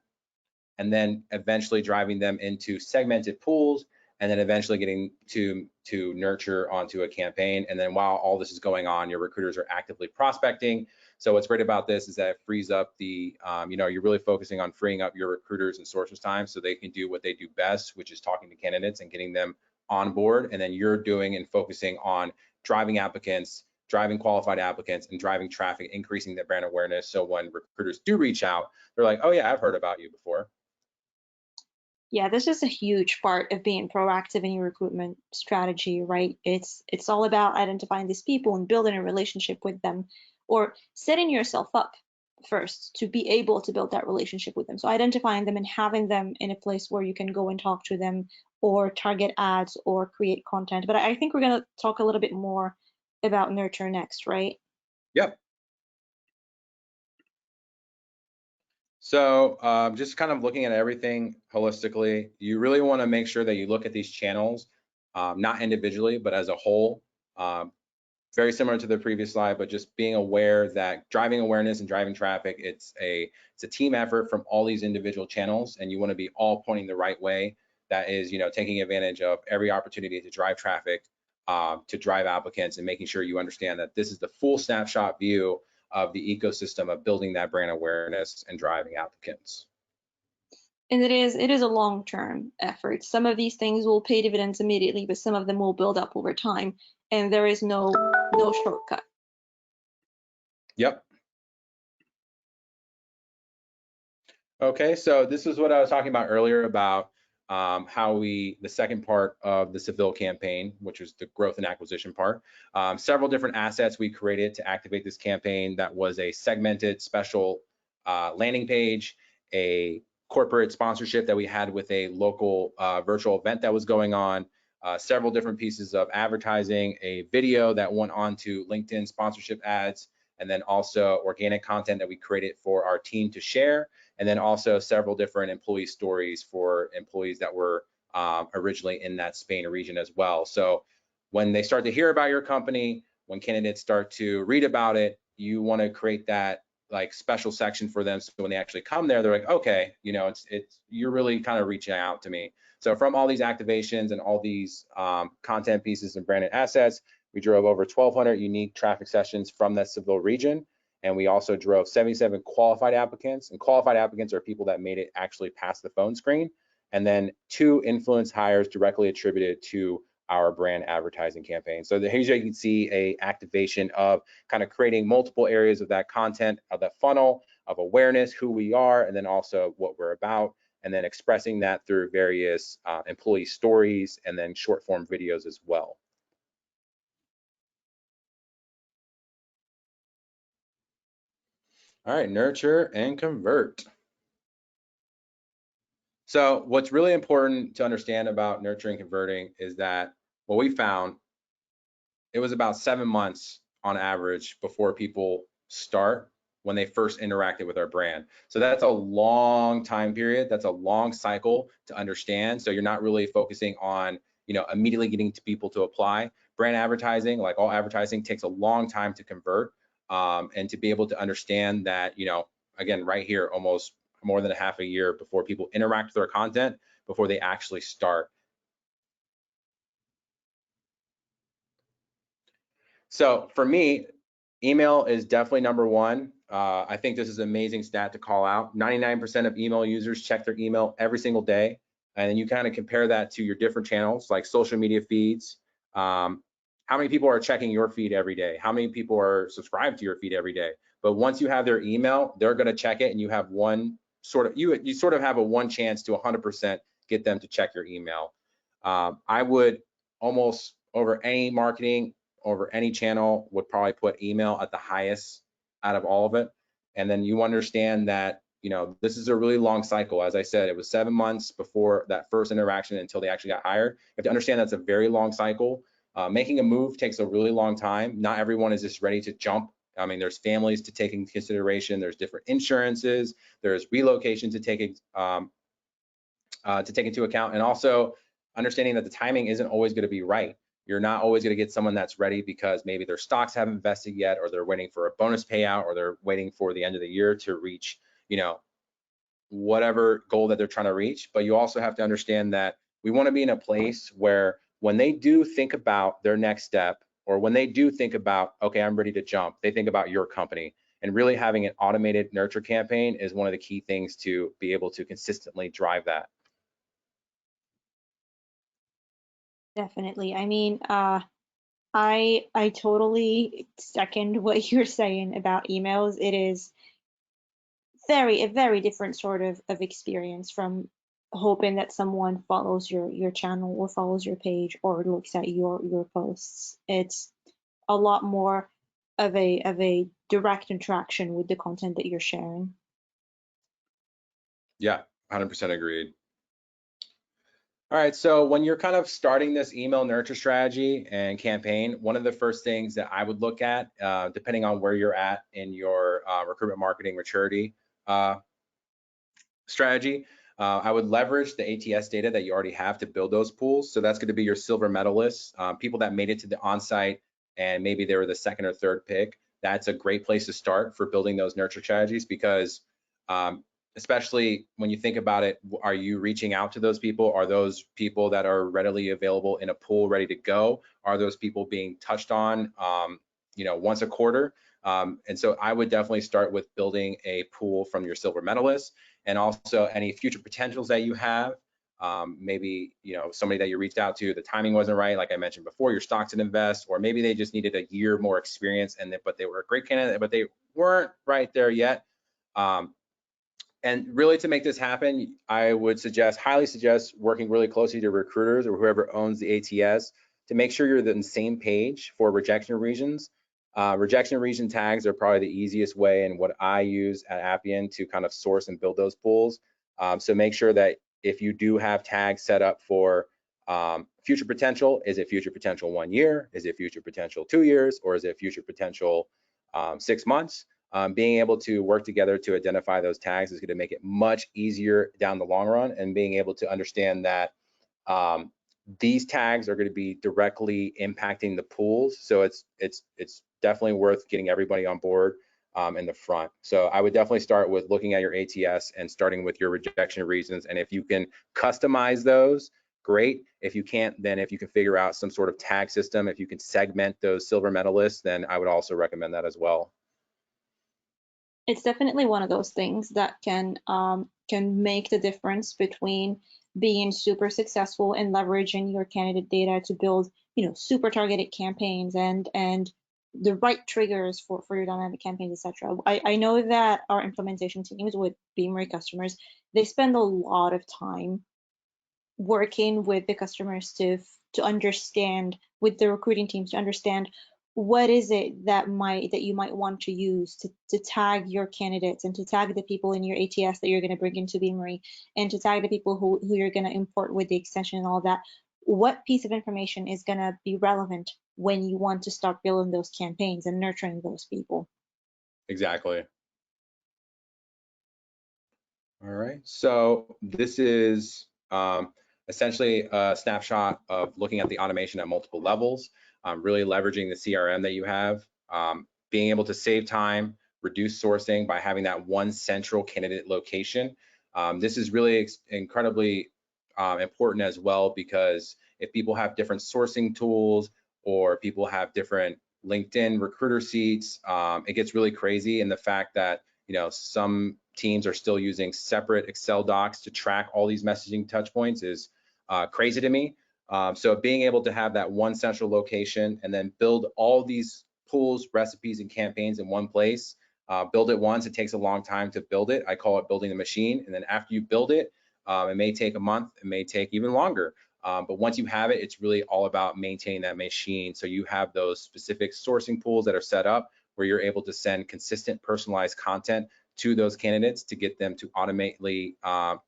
and then eventually driving them into segmented pools, and then eventually getting to nurture onto a campaign. And then while all this is going on, your recruiters are actively prospecting. So what's great about this is that it frees up the, you're really focusing on freeing up your recruiters and sources time so they can do what they do best, which is talking to candidates and getting them on board. And then you're doing and focusing on driving applicants, driving qualified applicants, and driving traffic, increasing their brand awareness. So when recruiters do reach out, they're like, oh yeah, I've heard about you before. Yeah, this is a huge part of being proactive in your recruitment strategy, right? It's all about identifying these people and building a relationship with them, or setting yourself up first to be able to build that relationship with them. So identifying them and having them in a place where you can go and talk to them, or target ads, or create content. But I think we're going to talk a little bit more about nurture next, right? Yep. So just kind of looking at everything holistically, you really want to make sure that you look at these channels, not individually, but as a whole. Very similar to the previous slide, but just being aware that driving awareness and driving traffic, it's a team effort from all these individual channels, and you want to be all pointing the right way. That is, taking advantage of every opportunity to drive traffic, to drive applicants, and making sure you understand that this is the full snapshot view of the ecosystem of building that brand awareness and driving applicants. And it is a long-term effort. Some of these things will pay dividends immediately, but some of them will build up over time. and there is no shortcut. Yep. Okay, so this is what I was talking about earlier about how the second part of the Seville campaign, which was the growth and acquisition part, several different assets we created to activate this campaign. That was a segmented special landing page, a corporate sponsorship that we had with a local virtual event that was going on, several different pieces of advertising, a video that went on to LinkedIn sponsorship ads, and then also organic content that we created for our team to share, and then also several different employee stories for employees that were originally in that Spain region as well. So when they start to hear about your company, when candidates start to read about it, you want to create that like special section for them, so when they actually come there, they're like, okay, you know, it's you're really kind of reaching out to me. So from all these activations and all these content pieces and branded assets, we drove over 1,200 unique traffic sessions from that Seville region. And we also drove 77 qualified applicants. And qualified applicants are people that made it actually past the phone screen. And then 2 influence hires directly attributed to our brand advertising campaign. So here you can see a activation of kind of creating multiple areas of that content, of that funnel, of awareness, who we are, and then also what we're about, and then expressing that through various employee stories and then short form videos as well. All right, nurture and convert. So what's really important to understand about nurturing and converting is that what we found, it was about 7 months on average before people start when they first interacted with our brand. So that's a long time period. That's a long cycle to understand. So you're not really focusing on, you know, immediately getting to people to apply. Brand advertising, like all advertising, takes a long time to convert, and to be able to understand that, you know, again, right here, almost more than a half a year before people interact with our content, before they actually start. So for me, email is definitely number one. I think this is an amazing stat to call out. 99% of email users check their email every single day. And then you kind of compare that to your different channels like social media feeds. How many people are checking your feed every day? How many people are subscribed to your feed every day? But once you have their email, they're going to check it, and you have one sort of, you sort of have a one chance to 100% get them to check your email. I would almost over any marketing, over any channel, would probably put email at the highest out of all of it. And then you understand that, you know, this is a really long cycle. As I said, it was 7 months before that first interaction until they actually got hired. You have to understand that's a very long cycle. Making a move takes a really long time. Not everyone is just ready to jump. I mean, there's families to take into consideration. There's different insurances. There's relocation to take into account, and also understanding that the timing isn't always going to be right. You're not always going to get someone that's ready because maybe their stocks haven't vested yet, or they're waiting for a bonus payout, or they're waiting for the end of the year to reach, you know, whatever goal that they're trying to reach. But you also have to understand that we want to be in a place where when they do think about their next step, or when they do think about, okay, I'm ready to jump, they think about your company. And really having an automated nurture campaign is one of the key things to be able to consistently drive that. Definitely. I mean, I totally second what you're saying about emails. It is a very different sort of experience from hoping that someone follows your channel or follows your page or looks at your posts. It's a lot more of a direct interaction with the content that you're sharing. Yeah, 100% agreed. All right, so when you're kind of starting this email nurture strategy and campaign, one of the first things that I would look at, depending on where you're at in your recruitment marketing maturity strategy, I would leverage the ATS data that you already have to build those pools. So that's going to be your silver medalists, people that made it to the onsite and maybe they were the second or third pick. That's a great place to start for building those nurture strategies, because especially when you think about it, are you reaching out to those people? Are those people that are readily available in a pool ready to go? Are those people being touched on, you know, once a quarter? And so I would definitely start with building a pool from your silver medalists, and also any future potentials that you have. maybe, somebody that you reached out to, the timing wasn't right, like I mentioned before, your stocks and invest, or maybe they just needed a year more experience, but they were a great candidate, but they weren't right there yet. And really, to make this happen, I would highly suggest working really closely to recruiters or whoever owns the ATS to make sure you're on the same page for rejection regions. Rejection region tags are probably the easiest way and what I use at Appian to kind of source and build those pools. So make sure that if you do have tags set up for future potential, is it future potential 1 year? Is it future potential 2 years? Or is it future potential 6 months? Being able to work together to identify those tags is going to make it much easier down the long run, and being able to understand that these tags are going to be directly impacting the pools. So it's definitely worth getting everybody on board in the front. So I would definitely start with looking at your ATS and starting with your rejection reasons. And if you can customize those, great. If you can't, then if you can figure out some sort of tag system, if you can segment those silver medalists, then I would also recommend that as well. It's definitely one of those things that can make the difference between being super successful and leveraging your candidate data to build, super targeted campaigns and the right triggers for your dynamic campaigns, etc. I know that our implementation teams with Beamery customers, they spend a lot of time working with the customers to understand, with the recruiting teams, to understand what is it that you might want to use to tag your candidates and to tag the people in your ATS that you're going to bring into Beamery, and to tag the people who you're going to import with the extension and all that. What piece of information is going to be relevant when you want to start building those campaigns and nurturing those people? Exactly. All right, so this is essentially a snapshot of looking at the automation at multiple levels, really leveraging the CRM that you have, being able to save time, reduce sourcing by having that one central candidate location. This is really incredibly important as well, because if people have different sourcing tools or people have different LinkedIn recruiter seats, it gets really crazy. And the fact that some teams are still using separate Excel docs to track all these messaging touch points is crazy to me. So being able to have that one central location and then build all these pools, recipes, and campaigns in one place, build it once. It takes a long time to build it. I call it building the machine. And then after you build it, it may take a month, it may take even longer. But once you have it, it's really all about maintaining that machine. So you have those specific sourcing pools that are set up where you're able to send consistent personalized content to those candidates to get them to automatically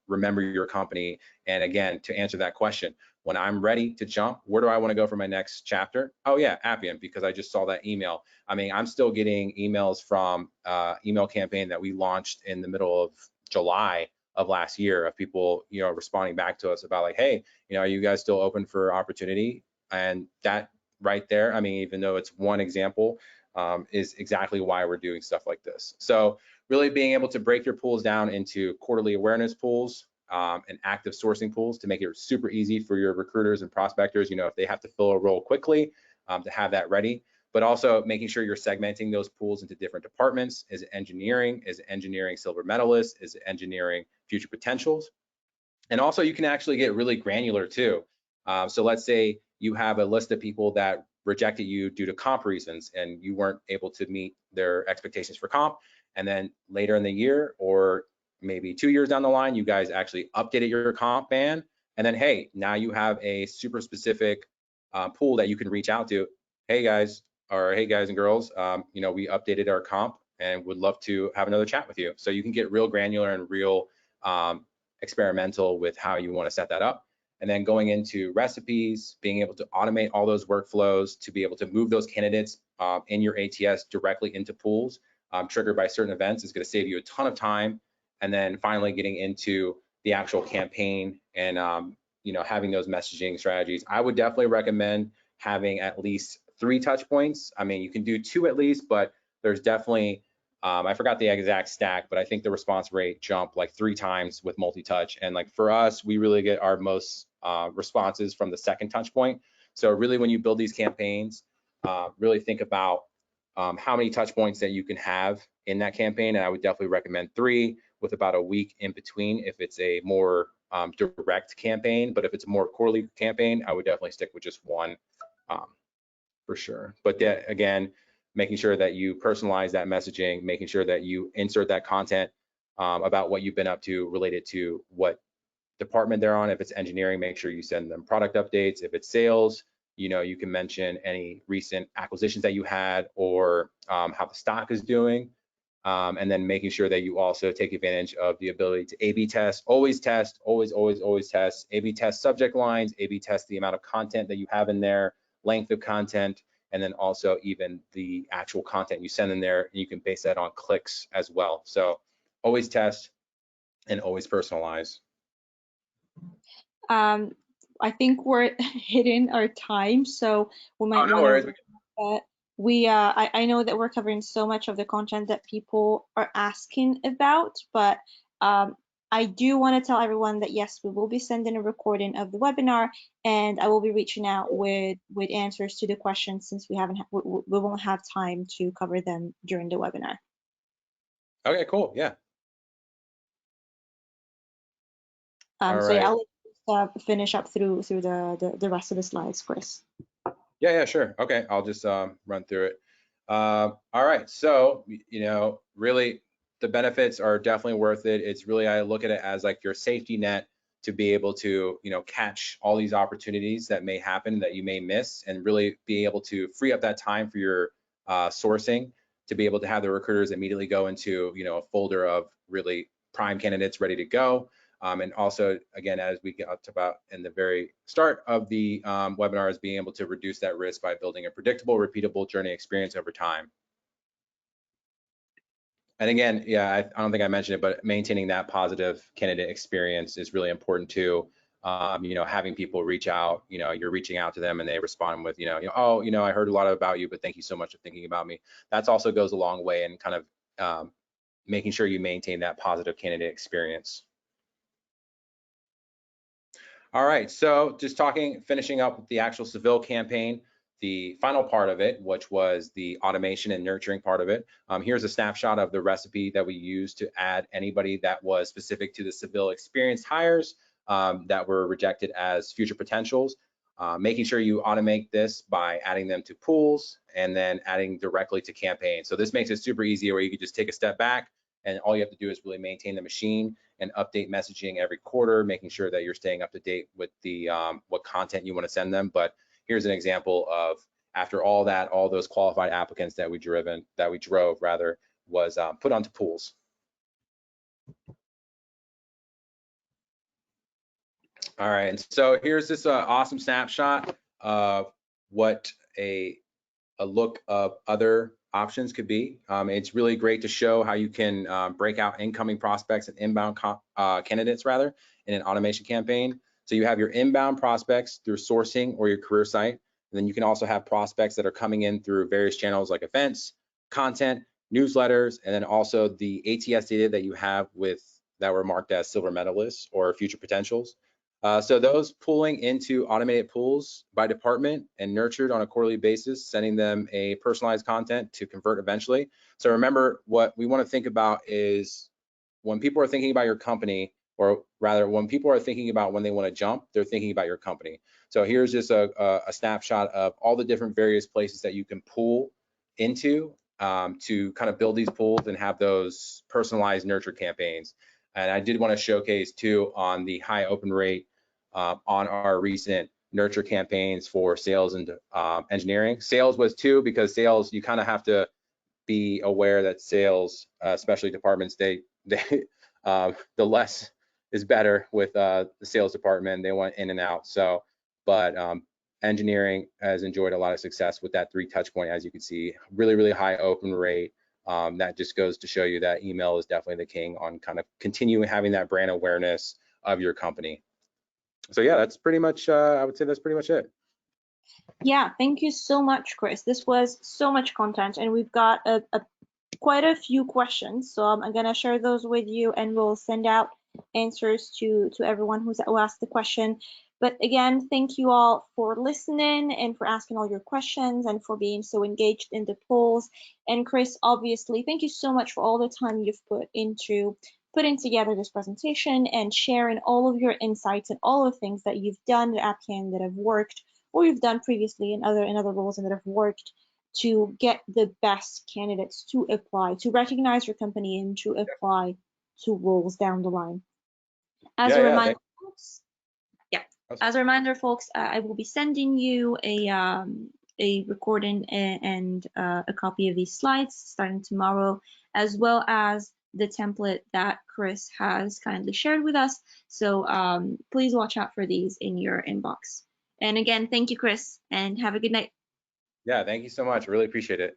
remember your company. And again, to answer that question, when I'm ready to jump, where do I want to go for my next chapter? Oh yeah, Appian, because I just saw that email. I mean, I'm still getting emails from email campaign that we launched in the middle of July of last year, of people, responding back to us about like, hey, are you guys still open for opportunity? And that right there, I mean, even though it's one example, is exactly why we're doing stuff like this. So really being able to break your pools down into quarterly awareness pools and active sourcing pools to make it super easy for your recruiters and prospectors, if they have to fill a role quickly, to have that ready. But also making sure you're segmenting those pools into different departments. Is it engineering? Is it engineering silver medalists? Is it engineering future potentials? And also you can actually get really granular too. So let's say you have a list of people that rejected you due to comp reasons and you weren't able to meet their expectations for comp. And then later in the year, or maybe 2 years down the line, you guys actually updated your comp band. And then, hey, now you have a super specific pool that you can reach out to. Hey guys, or hey guys and girls, we updated our comp and would love to have another chat with you. So you can get real granular and real experimental with how you want to set that up. And then going into recipes, being able to automate all those workflows to be able to move those candidates in your ATS directly into pools triggered by certain events is going to save you a ton of time. And then finally getting into the actual campaign and having those messaging strategies. I would definitely recommend having at least 3 touch points. I mean, you can do 2 at least, but there's definitely I forgot the exact stack, but I think the response rate jumped like 3 times with multi-touch. And like for us, we really get our most responses from the second touch point. So really when you build these campaigns, really think about how many touch points that you can have in that campaign. And I would definitely recommend 3 with about a week in between if it's a more direct campaign, but if it's a more quarterly campaign, I would definitely stick with just one for sure. But that, again, making sure that you personalize that messaging, making sure that you insert that content about what you've been up to related to what department they're on. If it's engineering, make sure you send them product updates. If it's sales, you can mention any recent acquisitions that you had or how the stock is doing. And then making sure that you also take advantage of the ability to A/B test, always test, always test, A/B test subject lines, A/B test the amount of content that you have in there, length of content, and then also even the actual content you send in there, and you can base that on clicks as well. So always test and always personalize. I think we're hitting our time, so we might no want worries. to. I know that we're covering so much of the content that people are asking about, but I do want to tell everyone that yes, we will be sending a recording of the webinar, and I will be reaching out with answers to the questions since we won't have time to cover them during the webinar. Okay, cool. Yeah. So right. Yeah, I'll finish up through the rest of the slides, Chris. Yeah, sure. Okay, I'll just run through it. All right, so really the benefits are definitely worth it. It's really, I look at it as like your safety net to be able to catch all these opportunities that may happen that you may miss, and really be able to free up that time for your sourcing, to be able to have the recruiters immediately go into a folder of really prime candidates ready to go. And also, again, as we talked about in the very start of the webinar, is being able to reduce that risk by building a predictable, repeatable journey experience over time. And again, yeah, I don't think I mentioned it, but maintaining that positive candidate experience is really important too. Having people reach out, you're reaching out to them and they respond with, oh, I heard a lot about you, but thank you so much for thinking about me. That also goes a long way in kind of making sure you maintain that positive candidate experience. All right, so just finishing up with the actual Seville campaign, the final part of it, which was the automation and nurturing part of it. Here's a snapshot of the recipe that we used to add anybody that was specific to the Seville experienced hires that were rejected as future potentials. Making sure you automate this by adding them to pools and then adding directly to campaigns. So this makes it super easy where you can just take a step back, and all you have to do is really maintain the machine and update messaging every quarter, making sure that you're staying up to date with the what content you want to send them. But here's an example of, after all those qualified applicants that we drove was put onto pools. All right, and so here's this awesome snapshot of what a look of other options could be. It's really great to show how you can break out incoming prospects and inbound candidates rather in an automation campaign. So you have your inbound prospects through sourcing or your career site, and then you can also have prospects that are coming in through various channels like events, content, newsletters, and then also the ATS data that you have that were marked as silver medalists or future potentials. So those pulling into automated pools by department and nurtured on a quarterly basis, sending them a personalized content to convert eventually. So remember, what we want to think about is when people are thinking about your company, or rather when people are thinking about when they want to jump, they're thinking about your company. So here's just a snapshot of all the different various places that you can pool into to kind of build these pools and have those personalized nurture campaigns. And I did want to showcase too on the high open rate on our recent nurture campaigns for sales and engineering. Sales was 2, because sales, you kind of have to be aware that sales, especially departments, the less is better with the sales department. They want in and out. So, but engineering has enjoyed a lot of success with that 3 touch point, as you can see, really high open rate. That just goes to show you that email is definitely the king on kind of continuing having that brand awareness of your company. So yeah, that's pretty much, I would say that's pretty much it. Yeah, thank you so much, Chris. This was so much content, and we've got quite a few questions. So I'm gonna share those with you, and we'll send out answers to everyone who asked the question. But again, thank you all for listening and for asking all your questions and for being so engaged in the polls. And Chris, obviously, thank you so much for all the time you've put into putting together this presentation and sharing all of your insights and all of the things that you've done at Appian that have worked, or you've done previously in other roles and that have worked, to get the best candidates to apply, to recognize your company and to apply to roles down the line. As Yeah, a yeah. reminder, folks, yeah, as a reminder, folks, I will be sending you a recording and a copy of these slides starting tomorrow, as well as the template that Chris has kindly shared with us. So please watch out for these in your inbox. And again, thank you, Chris, and have a good night. Yeah, thank you so much. Really appreciate it.